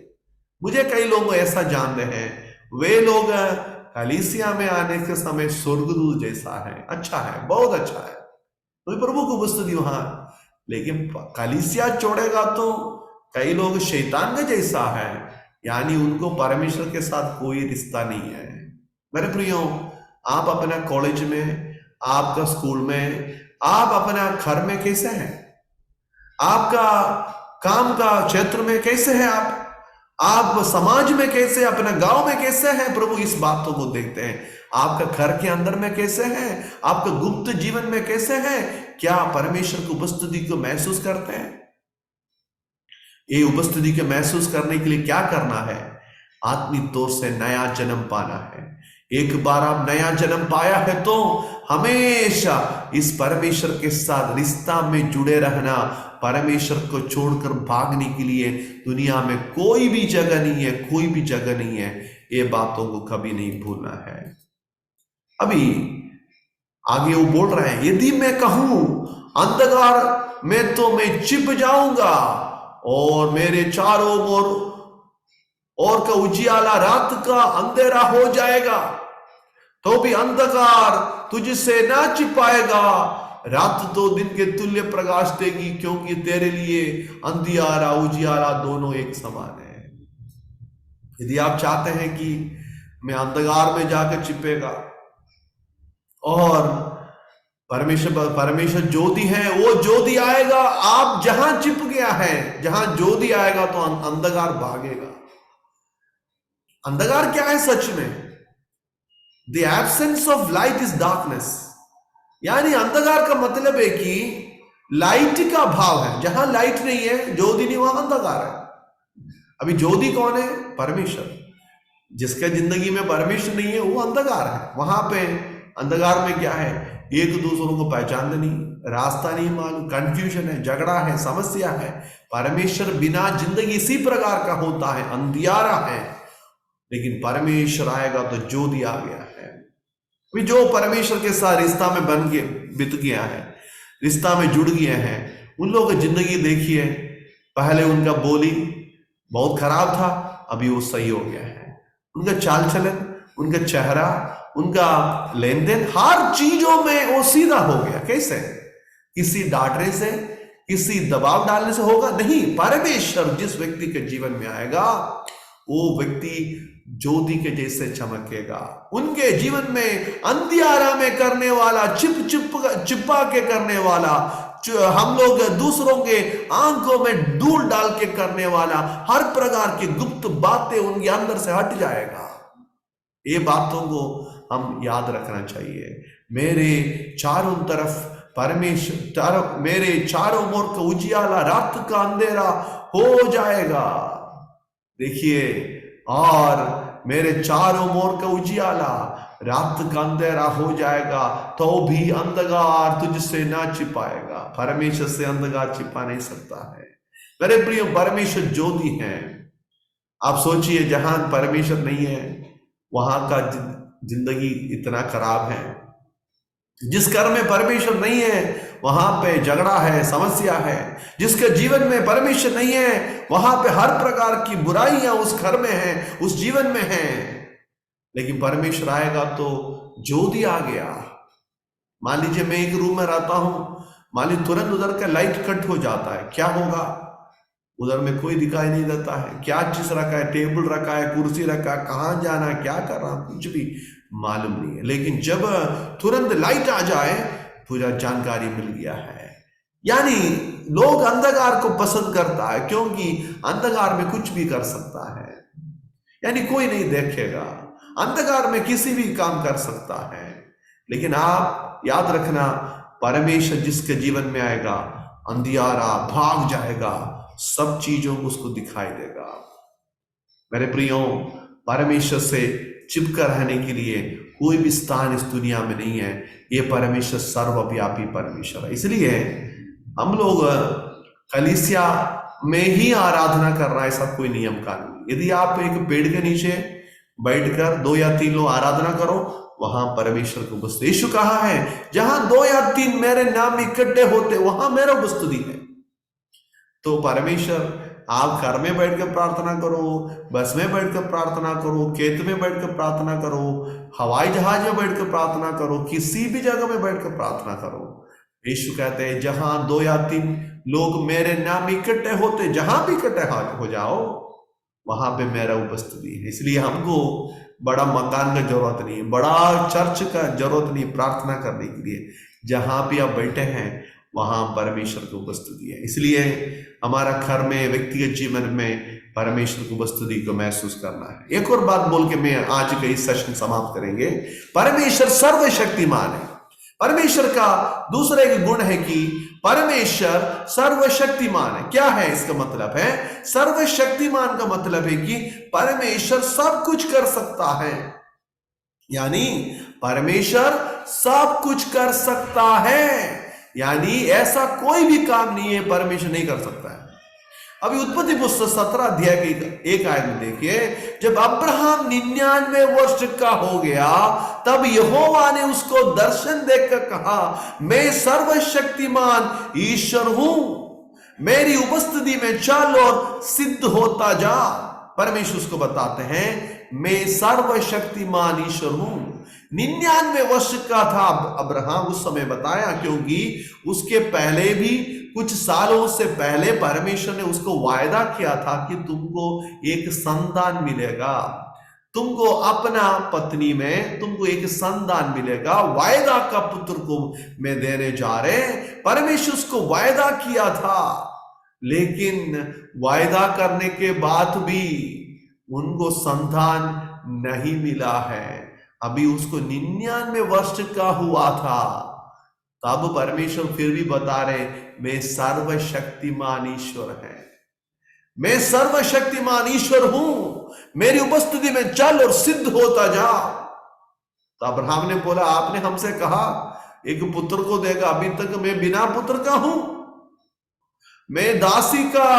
मुझे कई लोग ऐसा जानते हैं, वे लोग कलीसिया में आने के समय स्वर्गदूत जैसा है, अच्छा है, बहुत अच्छा है, तो प्रभु को उपस्थिति वहां, लेकिन कलीसिया छोड़ेगा तो कई लोग शैतान के जैसा है, यानी उनको परमेश्वर के साथ कोई रिश्ता नहीं है। मेरे प्रियो, आप अपना कॉलेज में, आपका स्कूल में, आप अपना घर में कैसे हैं? आपका काम का क्षेत्र में कैसे हैं? आप समाज में कैसे, अपने गांव में कैसे हैं? प्रभु इस बातों को देखते हैं। आपका घर के अंदर में कैसे हैं? आपका गुप्त जीवन में कैसे हैं? क्या परमेश्वर की उपस्थिति को महसूस करते हैं? ये उपस्थिति को महसूस करने के लिए क्या करना है? आत्मिक तौर से नया जन्म पाना है। एक बार आप नया जन्म पाया है तो हमेशा इस परमेश्वर के साथ रिश्ता में जुड़े रहना। परमेश्वर को छोड़कर भागने के लिए दुनिया में कोई भी जगह नहीं है, कोई भी जगह नहीं है। ये बातों को कभी नहीं भूलना है। अभी आगे वो बोल रहे हैं, यदि मैं कहूं अंधकार में तो मैं छिप जाऊंगा और मेरे चारों ओर का उजियाला रात का अंधेरा हो जाएगा, तो भी अंधकार तुझसे ना छिपाएगा, रात तो दिन के तुल्य प्रकाश देगी, क्योंकि तेरे लिए अंधियारा उजियाला दोनों एक समान है। यदि आप चाहते हैं कि मैं अंधकार में जाकर छिपेगा और परमेश्वर ज्योति है, वो ज्योति आएगा, आप जहां छिप गया है, जहां ज्योति आएगा तो अंधकार भागेगा। अंधकार क्या है सच में? The absence of light is darkness. यानी अंधकार का मतलब है कि लाइट का अभाव है। जहां लाइट नहीं है, ज्योति नहीं, वहां अंधकार है। अभी ज्योति कौन है? परमेश्वर। जिसके जिंदगी में परमेश्वर नहीं है वो अंधकार है। वहां पे अंधकार में क्या है? एक दूसरों को पहचानना नहीं, रास्ता नहीं मालूम, कंफ्यूजन है, झगड़ा है, समस्या है। परमेश्वर बिना जिंदगी इसी प्रकार का होता है, अंधियारा है। लेकिन परमेश्वर आएगा तो ज्योति आ गया है। जो परमेश्वर के साथ रिश्ता में बन के बीत गया है, रिश्ता में जुड़ गए हैं, उन लोगों की जिंदगी देखिए, पहले उनका बोली बहुत खराब था, अभी वो सही हो गया है। उनका चाल चलन, उनका चेहरा, उनका लेन देन, हर चीजों में वो सीधा हो गया। कैसे? किसी डांटने से, किसी दबाव डालने से होगा नहीं। परमेश्वर जिस व्यक्ति के जीवन में आएगा वो व्यक्ति ज्योति के जैसे चमकेगा। उनके जीवन में अंधियारा में करने वाला, चिपा के करने वाला, हम लोग दूसरों के आंखों में धूल डाल के करने वाला, हर प्रकार की गुप्त बातें उनके अंदर से हट जाएगा। ये बातों को हम याद रखना चाहिए। मेरे चारों तरफ परमेश्वर, मेरे चारों ओर का उजियाला, रात का अंधेरा हो जाएगा। देखिए, और मेरे चारों ओर का उजियाला, रात का अंधेरा हो जाएगा, तो भी अंधकार तुझसे ना छिपाएगा। परमेश्वर से अंधकार छिपा नहीं सकता है। मेरे प्रिय, परमेश्वर ज्योति है। आप सोचिए, जहां परमेश्वर नहीं है वहां का जिंदगी इतना खराब है। जिस घर में परमेश्वर नहीं है वहां पे झगड़ा है, समस्या है। जिसके जीवन में परमेश्वर नहीं है वहां पे हर प्रकार की बुराइयां उस घर में है, उस जीवन में है। लेकिन परमेश्वर आएगा तो ज्योति आ गया। मान लीजिए मैं एक रूम में रहता हूं, मान लीजिए तुरंत उधर का लाइट कट हो जाता है, क्या होगा? उधर में कोई दिखाई नहीं देता है, क्या चीज रखा है, टेबल रखा है, कुर्सी रखा है, कहां जाना, क्या कर रहा, कुछ भी मालूम नहीं है। लेकिन जब तुरंत लाइट आ जाए पूरा जानकारी मिल गया है। यानी लोग अंधकार को पसंद करता है क्योंकि अंधकार में कुछ भी कर सकता है, यानी कोई नहीं देखेगा। अंधकार में किसी भी काम कर सकता है। लेकिन आप याद रखना, परमेश्वर जिसके जीवन में आएगा अंधियारा भाग जाएगा, सब चीजों को उसको दिखाई देगा। मेरे प्रियो, परमेश्वर से चिपकर रहने के लिए कोई भी स्थान इस दुनिया में नहीं है। ये परमेश्वर सर्वव्यापी परमेश्वर है। इसलिए हम लोग कलीसिया में ही आराधना कर रहा है, ऐसा कोई नियम कानून। यदि आप एक पेड़ के नीचे बैठकर 2 या 3 लोग आराधना करो, वहां परमेश्वर को उपस्थिति। यीशु कहा है, जहां 2 या 3 मेरे नाम इकट्ठे होते वहां मेरा उपस्थिति है। तो परमेश्वर, आप घर में बैठकर प्रार्थना करो, बस में बैठकर प्रार्थना करो, खेत में बैठकर प्रार्थना करो, हवाई जहाज में बैठकर प्रार्थना करो, किसी भी जगह में बैठकर प्रार्थना करो। यीशु कहते हैं, जहां 2 या 3 लोग मेरे नाम इकट्ठे होते, जहां भी इकट्ठे हो जाओ वहां पे मेरा उपस्थिति है। इसलिए हमको बड़ा मकान का जरूरत नहीं है, बड़ा चर्च का जरूरत नहीं प्रार्थना करने के लिए। जहां भी आप बैठे हैं वहां परमेश्वर की उपस्थिति है। इसलिए हमारा घर में, व्यक्तिगत जीवन में परमेश्वर की उपस्थिति को महसूस करना है। एक और बात बोल के मैं आज का इस सेशन समाप्त करेंगे। परमेश्वर सर्वशक्तिमान है। परमेश्वर का दूसरा एक गुण है कि परमेश्वर सर्वशक्तिमान है। क्या है इसका मतलब? है सर्वशक्तिमान का मतलब है कि परमेश्वर सब कुछ कर सकता है। यानी परमेश्वर सब कुछ कर सकता है, यानी ऐसा कोई भी काम नहीं है परमेश्वर नहीं कर सकता है। अभी उत्पत्ति पुस्तक 17 अध्याय की 1 आयत में देखिए, जब अब्राहम 99 वर्ष का हो गया तब यहोवा ने उसको दर्शन देकर कहा, मैं सर्वशक्तिमान ईश्वर हूं, मेरी उपस्थिति में चल और सिद्ध होता जा। परमेश्वर उसको बताते हैं मैं सर्वशक्तिमान ईश्वर हूं। 99 वर्ष का था अब्राहम उस समय बताया, क्योंकि उसके पहले भी कुछ सालों से पहले परमेश्वर ने उसको वायदा किया था कि तुमको एक संतान मिलेगा, तुमको अपना पत्नी में तुमको एक संतान मिलेगा, वायदा का पुत्र को मैं देने जा रहे। परमेश्वर उसको वायदा किया था, लेकिन वायदा करने के बाद भी उनको संतान नहीं मिला है। अभी उसको 99 वर्ष का हुआ था, तब परमेश्वर फिर भी बता रहे मैं सर्वशक्तिमान ईश्वर है, मैं सर्वशक्तिमान ईश्वर हूं, मेरी उपस्थिति में चल और सिद्ध होता जा। तो अब्राहम ने बोला आपने हमसे कहा एक पुत्र को देगा, अभी तक मैं बिना पुत्र का हूं, मैं दासी का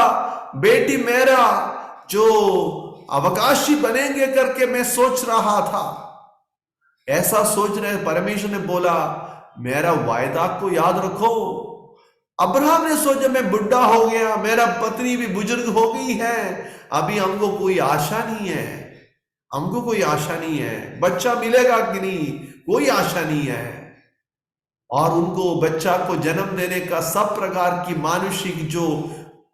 बेटी मेरा जो अवकाशी बनेंगे करके मैं सोच रहा था। ऐसा सोच रहे परमेश्वर ने बोला मेरा वायदा को याद रखो। अब्राहम ने सोचा मैं बुढ़ा हो गया, मेरा पत्नी भी बुजुर्ग हो गई है, अभी हमको कोई आशा नहीं है, हमको कोई आशा नहीं है, बच्चा मिलेगा कि नहीं कोई आशा नहीं है। और उनको बच्चा को जन्म देने का सब प्रकार की मानुषिक जो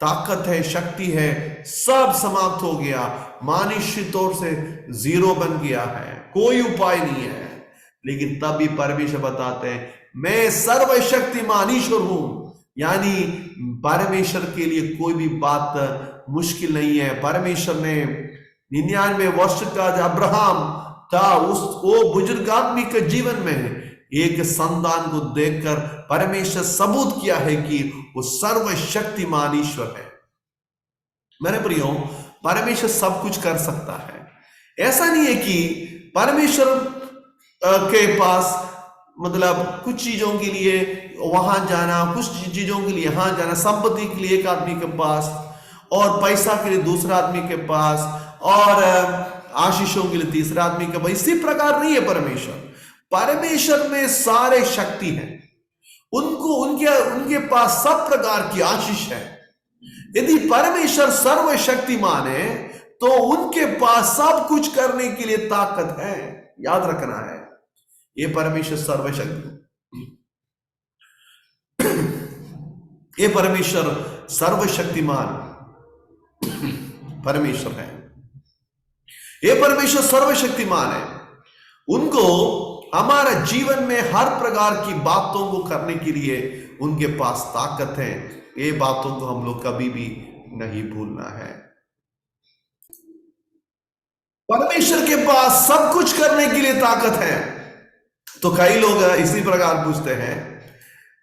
ताकत है, शक्ति है, सब समाप्त हो गया, मानुषिक तौर से जीरो बन गया है, कोई उपाय नहीं है। लेकिन तब भी परमेश्वर बताते हैं मैं सर्वशक्तिमान ईश्वर हूं, यानी परमेश्वर के लिए कोई भी बात मुश्किल नहीं है। परमेश्वर ने 99 वर्ष का अब्राहम था, वो बुजुर्ग आदमी के जीवन में एक संतान को देखकर परमेश्वर सबूत किया है कि वो सर्वशक्तिमान ईश्वर है। मेरे प्रियो, परमेश्वर सब कुछ कर सकता है। ऐसा नहीं है कि परमेश्वर के पास मतलब कुछ चीजों के लिए वहां जाना, कुछ चीजों के लिए यहां जाना, संपत्ति के लिए एक आदमी के पास और पैसा के लिए दूसरा आदमी के पास और आशीषों के लिए तीसरा आदमी के पास, इसी प्रकार नहीं है परमेश्वर। परमेश्वर में सारे शक्ति है, उनको उनके पास सब प्रकार की आशीष है। यदि परमेश्वर सर्वशक्तिमान है तो उनके पास सब कुछ करने के लिए ताकत है, याद रखना है। ये परमेश्वर ये परमेश्वर सर्वशक्तिमान परमेश्वर है, ये परमेश्वर सर्वशक्तिमान है। उनको हमारा जीवन में हर प्रकार की बातों को करने के लिए उनके पास ताकत है। ये बातों को हम लोग कभी भी नहीं भूलना है। परमेश्वर के पास सब कुछ करने के लिए ताकत है। तो कई लोग इसी प्रकार पूछते हैं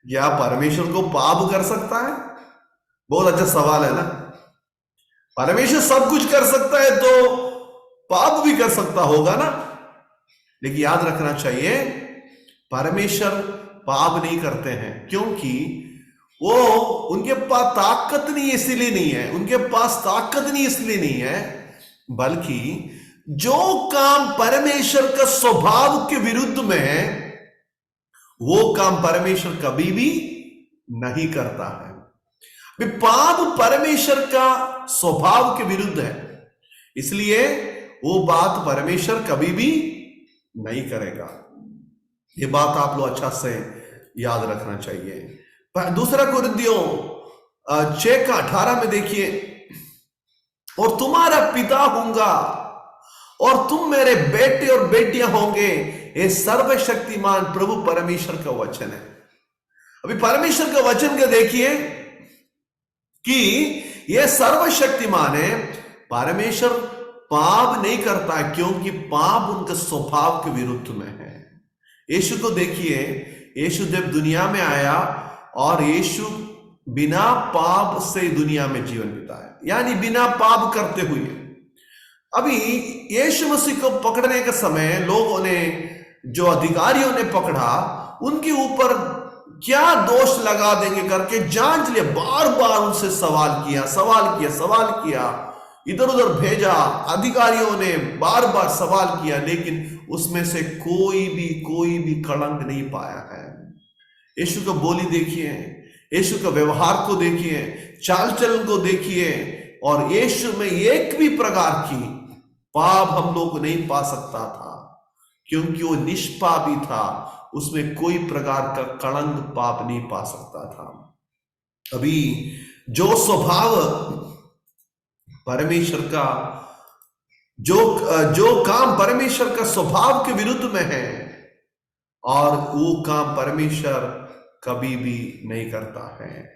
क्या परमेश्वर को पाप कर सकता है? बहुत अच्छा सवाल है ना। परमेश्वर सब कुछ कर सकता है तो पाप भी कर सकता होगा ना। लेकिन याद रखना चाहिए परमेश्वर पाप नहीं करते हैं, क्योंकि वो उनके पास ताकत नहीं इसलिए नहीं है, उनके पास ताकत नहीं इसलिए नहीं है, बल्कि जो काम परमेश्वर का स्वभाव के विरुद्ध में है वो काम परमेश्वर कभी भी नहीं करता है। पाप परमेश्वर का स्वभाव के विरुद्ध है, इसलिए वो बात परमेश्वर कभी भी नहीं करेगा। ये बात आप लोग अच्छा से याद रखना चाहिए। दूसरा कुरिन्थियों 6:18 में देखिए, और तुम्हारा पिता होऊंगा और तुम मेरे बेटे और बेटियां होंगे, ये सर्वशक्तिमान प्रभु परमेश्वर का वचन है। अभी परमेश्वर का वचन के देखिए कि यह सर्वशक्तिमान है। परमेश्वर पाप नहीं करता क्योंकि पाप उनके स्वभाव के विरुद्ध में है। यीशु को देखिए, यीशु जब दुनिया में आया और यीशु बिना पाप से दुनिया में जीवन बिताया, यानी बिना पाप करते हुए। अभी यीशु मसीह को पकड़ने के समय लोगों ने, जो अधिकारियों ने पकड़ा, उनके ऊपर क्या दोष लगा देंगे करके जांच लिया, बार बार उनसे सवाल किया, सवाल किया, इधर उधर भेजा, अधिकारियों ने बार बार सवाल किया, लेकिन उसमें से कोई भी कलंक नहीं पाया है। यीशु का बोली देखिए, यीशु का व्यवहार को देखिए, चाल चलन को देखिए, और यीशु में एक भी प्रकार की पाप हम लोग नहीं पा सकता था, क्योंकि वो निष्पापी था, उसमें कोई प्रकार का कलंक पाप नहीं पा सकता था। अभी जो स्वभाव परमेश्वर का, जो काम परमेश्वर का स्वभाव के विरुद्ध में है, और वो काम परमेश्वर कभी भी नहीं करता है,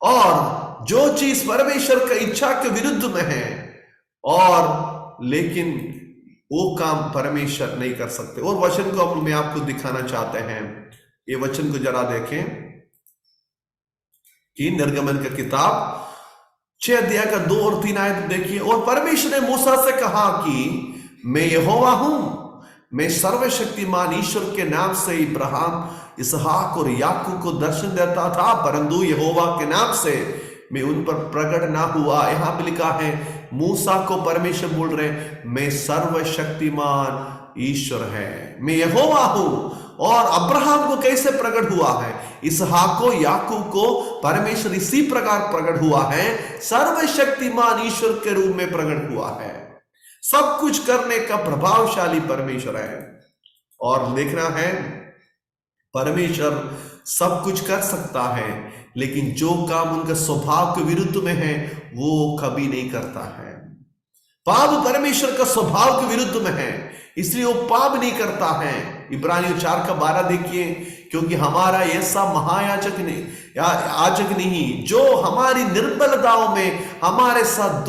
और जो चीज परमेश्वर की इच्छा के विरुद्ध में है, और लेकिन वो काम परमेश्वर नहीं कर सकते। और वचन को मैं आपको दिखाना चाहते हैं, ये वचन को जरा देखें कि निर्गमन का किताब 6 अध्याय का 2 और 3 आयत देखिए। और परमेश्वर ने मूसा से कहा कि मैं यहोवा हूं, मैं सर्वशक्तिमान ईश्वर के नाम से इब्राहिम, इसहाक और याकूब को दर्शन देता था, परंतु यहोवा के नाम से मैं उन पर प्रकट ना हुआ। यहां पे लिखा है, मूसा को परमेश्वर बोल रहे हैं, मैं सर्वशक्तिमान ईश्वर है, मैं यहोवा हूं। और अब्राहम को कैसे प्रकट हुआ है, इसहाक को, याकूब को परमेश्वर इसी प्रकार प्रकट हुआ है, सर्वशक्तिमान ईश्वर के रूप में प्रकट हुआ है। सब कुछ करने का प्रभावशाली परमेश्वर है। और देखना है, परमेश्वर सब कुछ कर सकता है, लेकिन जो काम उनके स्वभाव के विरुद्ध में है वो कभी नहीं करता है। पाप परमेश्वर का स्वभाव के विरुद्ध में है, इसलिए वो पाप नहीं करता है। इब्रानियों 4 का 12 देखिए, क्योंकि हमारा ऐसा महायाजक नहीं जो हमारी निर्बलताओं में हमारे साथ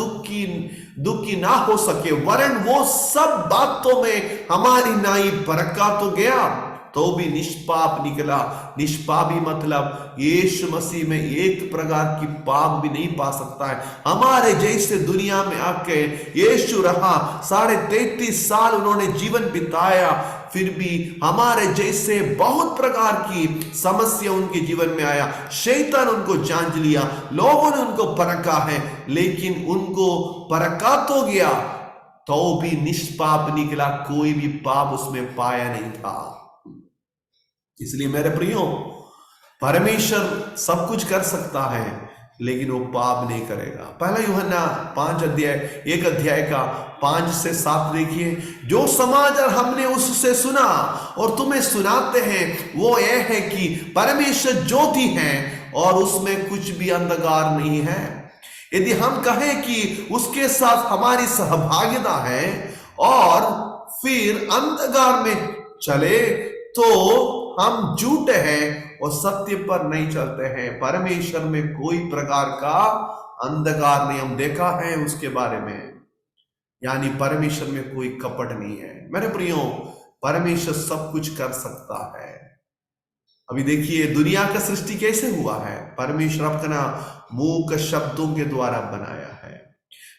दुखी ना हो सके, वरन वो सब बातों में हमारी नाई बरकत तो गया तो भी निष्पाप निकला। निष्पापी मतलब यीशु मसीह में एक प्रकार की पाप भी नहीं पा सकता है। हमारे जैसे दुनिया में आके यीशु रहा, 33.5 साल उन्होंने जीवन बिताया, फिर भी हमारे जैसे बहुत प्रकार की समस्या उनके जीवन में आया। शैतान उनको जांच लिया, लोगों ने उनको परखा है, लेकिन उनको परखा तो गया तो भी निष्पाप निकला, कोई भी पाप उसमें पाया नहीं था। इसलिए मेरे प्रियो, परमेश्वर सब कुछ कर सकता है, लेकिन वो पाप नहीं करेगा। पहला यूहन्ना 1 अध्याय का 5 से 7 देखिए। जो समाचार हमने उससे सुना और तुम्हें सुनाते हैं, वो यह है कि परमेश्वर ज्योति है और उसमें कुछ भी अंधकार नहीं है। यदि हम कहें कि उसके साथ हमारी सहभागिता है और फिर अंधकार में चले, तो हम झूठे हैं और सत्य पर नहीं चलते हैं। परमेश्वर में कोई प्रकार का अंधकार नहीं, हम देखा है उसके बारे में, यानी परमेश्वर में कोई कपट नहीं है। मेरे प्रियो, परमेश्वर सब कुछ कर सकता है। अभी देखिए दुनिया का सृष्टि कैसे हुआ है, परमेश्वर अपना मुंह के शब्दों के द्वारा बनाया है।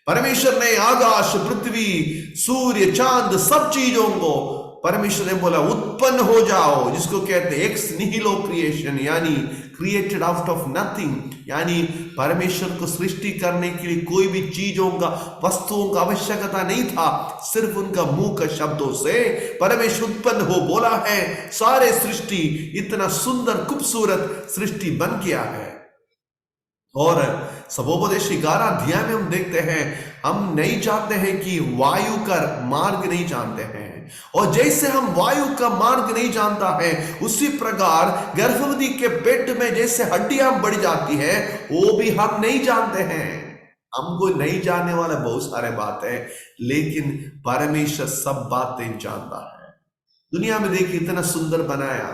परमेश्वर ने आकाश, पृथ्वी, सूर्य, चांद, सब चीजों को परमेश्वर ने बोला उत्पन्न हो जाओ, जिसको कहते हैं एक्स निहिलो क्रिएशन, यानी क्रिएटेड आउट ऑफ नथिंग। यानी परमेश्वर को सृष्टि करने के लिए कोई भी चीजों का, वस्तुओं का आवश्यकता नहीं था, सिर्फ उनका मुंह के शब्दों से परमेश्वर उत्पन्न हो बोला है। सारे सृष्टि इतना सुंदर खूबसूरत सृष्टि बन गया है। और सबोपदेश 11 अध्याय में हम देखते हैं, हम नहीं जानते हैं कि वायु का मार्ग नहीं जानते हैं, और जैसे हम वायु का मार्ग नहीं जानता है, उसी प्रकार गर्भवती के पेट में जैसे हड्डियां बढ़ जाती है, वो भी हम नहीं जानते हैं। हमको नहीं जानने वाला बहुत सारे बात है, लेकिन परमेश्वर सब बातें जानता है। दुनिया में देखिए इतना सुंदर बनाया,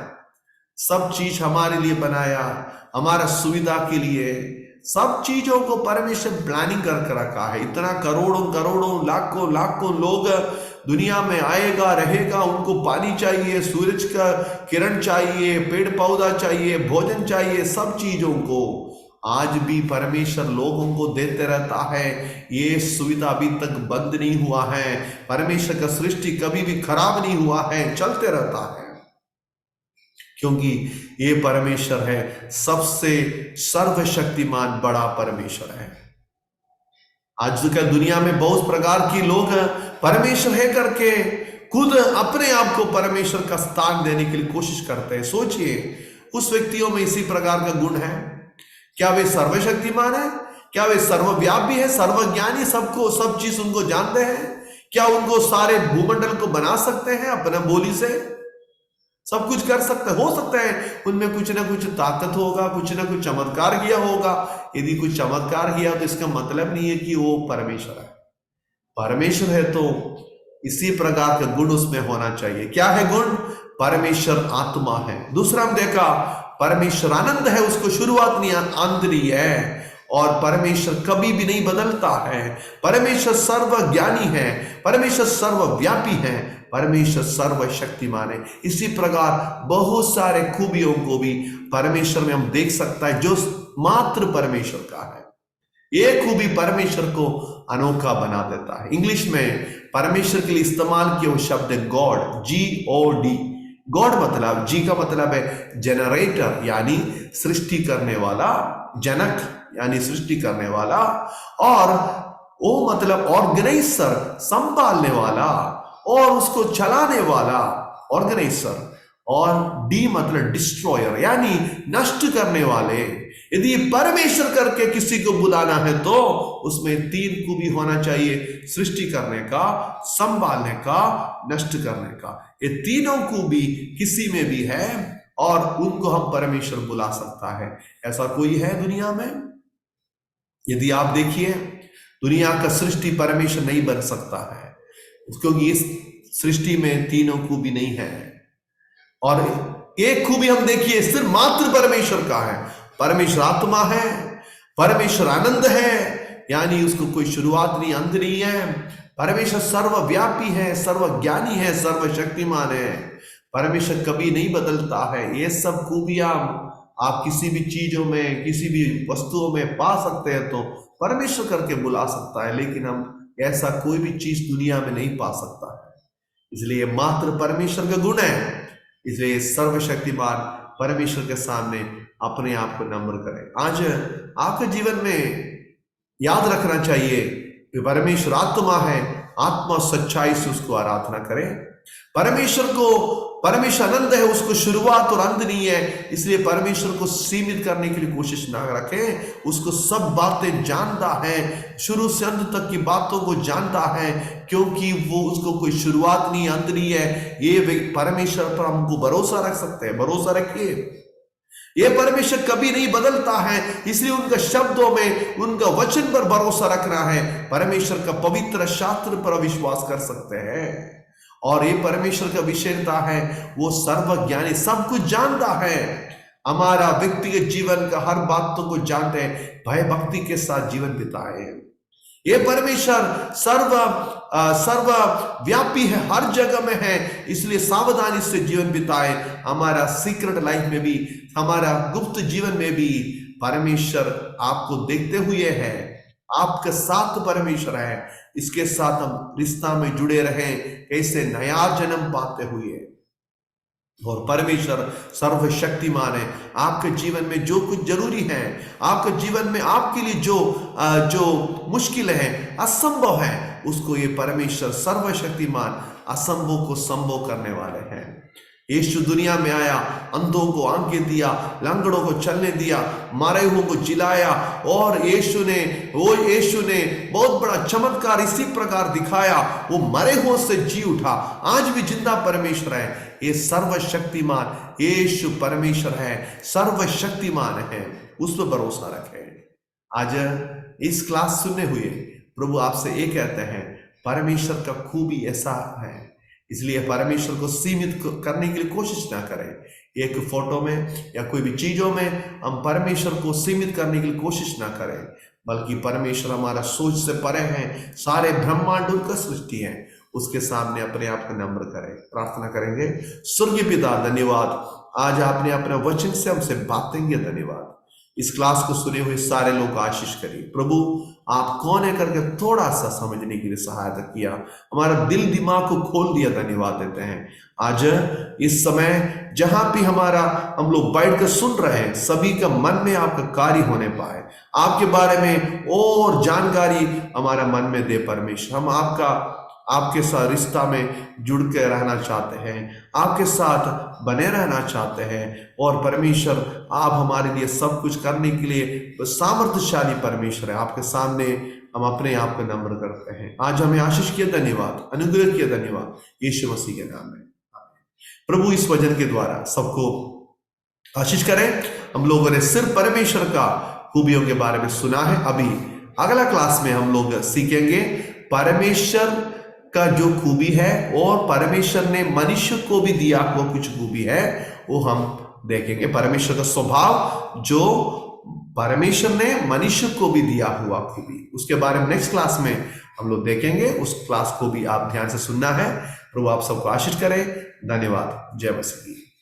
सब चीज हमारे लिए बनाया, हमारा सुविधा के लिए सब चीजों को परमेश्वर प्लानिंग कर रखा है। इतना करोड़ों लाखों लोग दुनिया में आएगा रहेगा, उनको पानी चाहिए, सूरज का किरण चाहिए, पेड़ पौधा चाहिए, भोजन चाहिए, सब चीजों को आज भी परमेश्वर लोगों को देते रहता है। ये सुविधा अभी तक बंद नहीं हुआ है। परमेश्वर का सृष्टि कभी भी खराब नहीं हुआ है, चलते रहता है। क्योंकि ये परमेश्वर है, सबसे सर्वशक्तिमान बड़ा परमेश्वर है। आजकल दुनिया में बहुत प्रकार की लोग परमेश्वर है करके खुद अपने आप को परमेश्वर का स्थान देने के लिए कोशिश करते हैं। सोचिए, उस व्यक्तियों में इसी प्रकार का गुण है? क्या वे सर्वशक्तिमान है? क्या वे सर्वव्यापी है, सर्वज्ञानी, सबको सब चीज उनको जानते हैं? क्या उनको सारे भूमंडल को बना सकते हैं अपना बोली से? सब कुछ कर सकते, हो सकता है उनमें कुछ ना कुछ ताकत होगा, कुछ ना कुछ चमत्कार किया होगा। यदि कुछ चमत्कार किया तो इसका मतलब नहीं है कि वो परमेश्वर है। परमेश्वर है तो इसी प्रकार का गुण उसमें होना चाहिए। क्या है गुण? परमेश्वर आत्मा है। दूसरा हम देखा, परमेश्वर आनंद है, उसको शुरुआत नहीं आंतरिक है, और परमेश्वर कभी भी नहीं बदलता है। परमेश्वर सर्वज्ञानी है, परमेश्वर सर्वव्यापी है, परमेश्वर सर्वशक्तिमान है। इसी प्रकार बहुत सारे खूबियों को भी परमेश्वर में हम देख सकता है जो मात्र परमेश्वर का है। ये खूबी परमेश्वर को अनोखा बना देता है। इंग्लिश में परमेश्वर के लिए इस्तेमाल किया वो शब्द है गॉड, GOD। गॉड मतलब, जी का मतलब है जनरेटर यानी सृष्टि करने वाला, जनक यानी सृष्टि करने वाला, और ओ मतलब ऑर्गेनाइजर, संभालने वाला और उसको चलाने वाला, ऑर्गेनाइजर। और डी मतलब डिस्ट्रॉयर यानी नष्ट करने वाले। यदि परमेश्वर करके किसी को बुलाना है तो उसमें 3 खूबी होना चाहिए: सृष्टि करने का, संभालने का, नष्ट करने का। ये तीनों खूबी किसी में भी है और उनको हम परमेश्वर बुला सकता है। ऐसा कोई है दुनिया में? यदि आप देखिए, दुनिया का सृष्टि परमेश्वर नहीं बन सकता है, क्योंकि इस सृष्टि में तीनों खूबी नहीं है। और एक खूबी हम देखिए सिर्फ मात्र परमेश्वर का है। परमेश्वर आत्मा है, परमेश्वर आनंद है, यानी उसको कोई शुरुआत नहीं, अंत नहीं है। परमेश्वर सर्वव्यापी है, सर्वज्ञानी है, सर्वशक्तिमान है। परमेश्वर कभी नहीं बदलता है। ये सब खूबियां आप किसी भी चीजों में, किसी भी वस्तुओं में पा सकते हैं तो परमेश्वर करके बुला सकता है, लेकिन हम ऐसा कोई भी चीज दुनिया में नहीं पा सकता है। इसलिए मात्र परमेश्वर का गुण है। इसलिए सर्वशक्तिमान परमेश्वर के सामने अपने आप को नम्र करें। आज आपके जीवन में याद रखना चाहिए कि परमेश्वर आत्मा है, आत्मा सच्चाई से उसको आराधना करें। परमेश्वर आनंद है, उसको शुरुआत और अंत नहीं है, इसलिए परमेश्वर को सीमित करने के लिए कोशिश ना रखें। उसको सब बातें जानता है, शुरू से अंत तक की बातों को जानता है, क्योंकि वो उसको कोई शुरुआत नहीं, अंत नहीं है। ये परमेश्वर पर हमको भरोसा रख सकते हैं। भरोसा रखिए, ये परमेश्वर कभी नहीं बदलता है, इसलिए उनका शब्दों में, उनका वचन पर भरोसा रखना है। परमेश्वर का पवित्र शास्त्र पर विश्वास कर सकते हैं। और ये परमेश्वर का विशेषता है, वो सर्वज्ञानी, सब कुछ जानता है। हमारा व्यक्तिगत जीवन का हर बातों को जानते हैं। भय भक्ति के साथ जीवन बिताए। ये परमेश्वर सर्वव्यापी है, हर जगह में है, इसलिए सावधानी से जीवन बिताए। हमारा सीक्रेट लाइफ में भी, हमारा गुप्त जीवन में भी परमेश्वर आपको देखते हुए है, आपके साथ परमेश्वर है। इसके साथ हम रिश्ता में जुड़े रहें, कैसे नया जन्म पाते हुए। और परमेश्वर सर्वशक्तिमान है। आपके जीवन में जो कुछ जरूरी है, आपके जीवन में आपके लिए जो मुश्किल है, असंभव है, उसको ये परमेश्वर सर्वशक्तिमान असंभव को संभव करने वाले हैं। यीशु दुनिया में आया, अंधों को आंखें दिया, लंगड़ों को चलने दिया, मारे हुओं को जिलाया, और यीशु ने बहुत बड़ा चमत्कार इसी प्रकार दिखाया। वो मरे हुओं से जी उठा, आज भी जिंदा परमेश्वर है। ये सर्वशक्तिमान यीशु परमेश्वर है, सर्वशक्तिमान है, उस पर भरोसा रखें। आज इस क्लास सुनने हुए प्रभु आपसे ये कहते हैं, परमेश्वर का खूबी ऐसा है, इसलिए परमेश्वर को सीमित करने के लिए कोशिश ना करें। एक फोटो में या कोई भी चीजों में हम परमेश्वर को सीमित करने के लिए कोशिश ना करें, बल्कि परमेश्वर हमारा सोच से परे है, सारे ब्रह्मांड उनका सृष्टि है, उसके सामने अपने आप को नम्र करें। प्रार्थना करेंगे। स्वर्गीय पिता, धन्यवाद, आज आपने अपने वचन से हमसे बातें की। धन्यवाद, इस क्लास को सुने हुए सारे लोग आशीष करिए प्रभु। आप कौन है करके थोड़ा सा समझने के लिए सहायता किया, हमारा दिल दिमाग को खोल दिया। धन्यवाद देते हैं। आज इस समय जहां भी हम लोग बैठ कर सुन रहे हैं, सभी का मन में आपका कार्य होने पाए, आपके बारे में और जानकारी हमारा मन में दे परमेश्वर। हम आपके साथ रिश्ता में जुड़ के रहना चाहते हैं, आपके साथ बने रहना चाहते हैं। और परमेश्वर आप हमारे लिए सब कुछ करने के लिए सामर्थ्यशाली परमेश्वर है। आपके सामने हम अपने आप को नम्र करते हैं। आज हमें आशीष किया, धन्यवाद, अनुग्रह किया, धन्यवाद, यीशु मसीह के नाम में। प्रभु इस वचन के द्वारा सबको आशीष करें। हम लोगों ने सिर्फ परमेश्वर का खूबियों के बारे में सुना है। अभी अगला क्लास में हम लोग सीखेंगे परमेश्वर का जो खूबी है, और परमेश्वर ने मनुष्य को भी दिया हुआ कुछ खूबी है, वो हम देखेंगे। परमेश्वर का स्वभाव जो परमेश्वर ने मनुष्य को भी दिया हुआ खूबी, उसके बारे में नेक्स्ट क्लास में हम लोग देखेंगे। उस क्लास को भी आप ध्यान से सुनना है। प्रभु आप सबको आशीष करें। धन्यवाद। जय मसीह।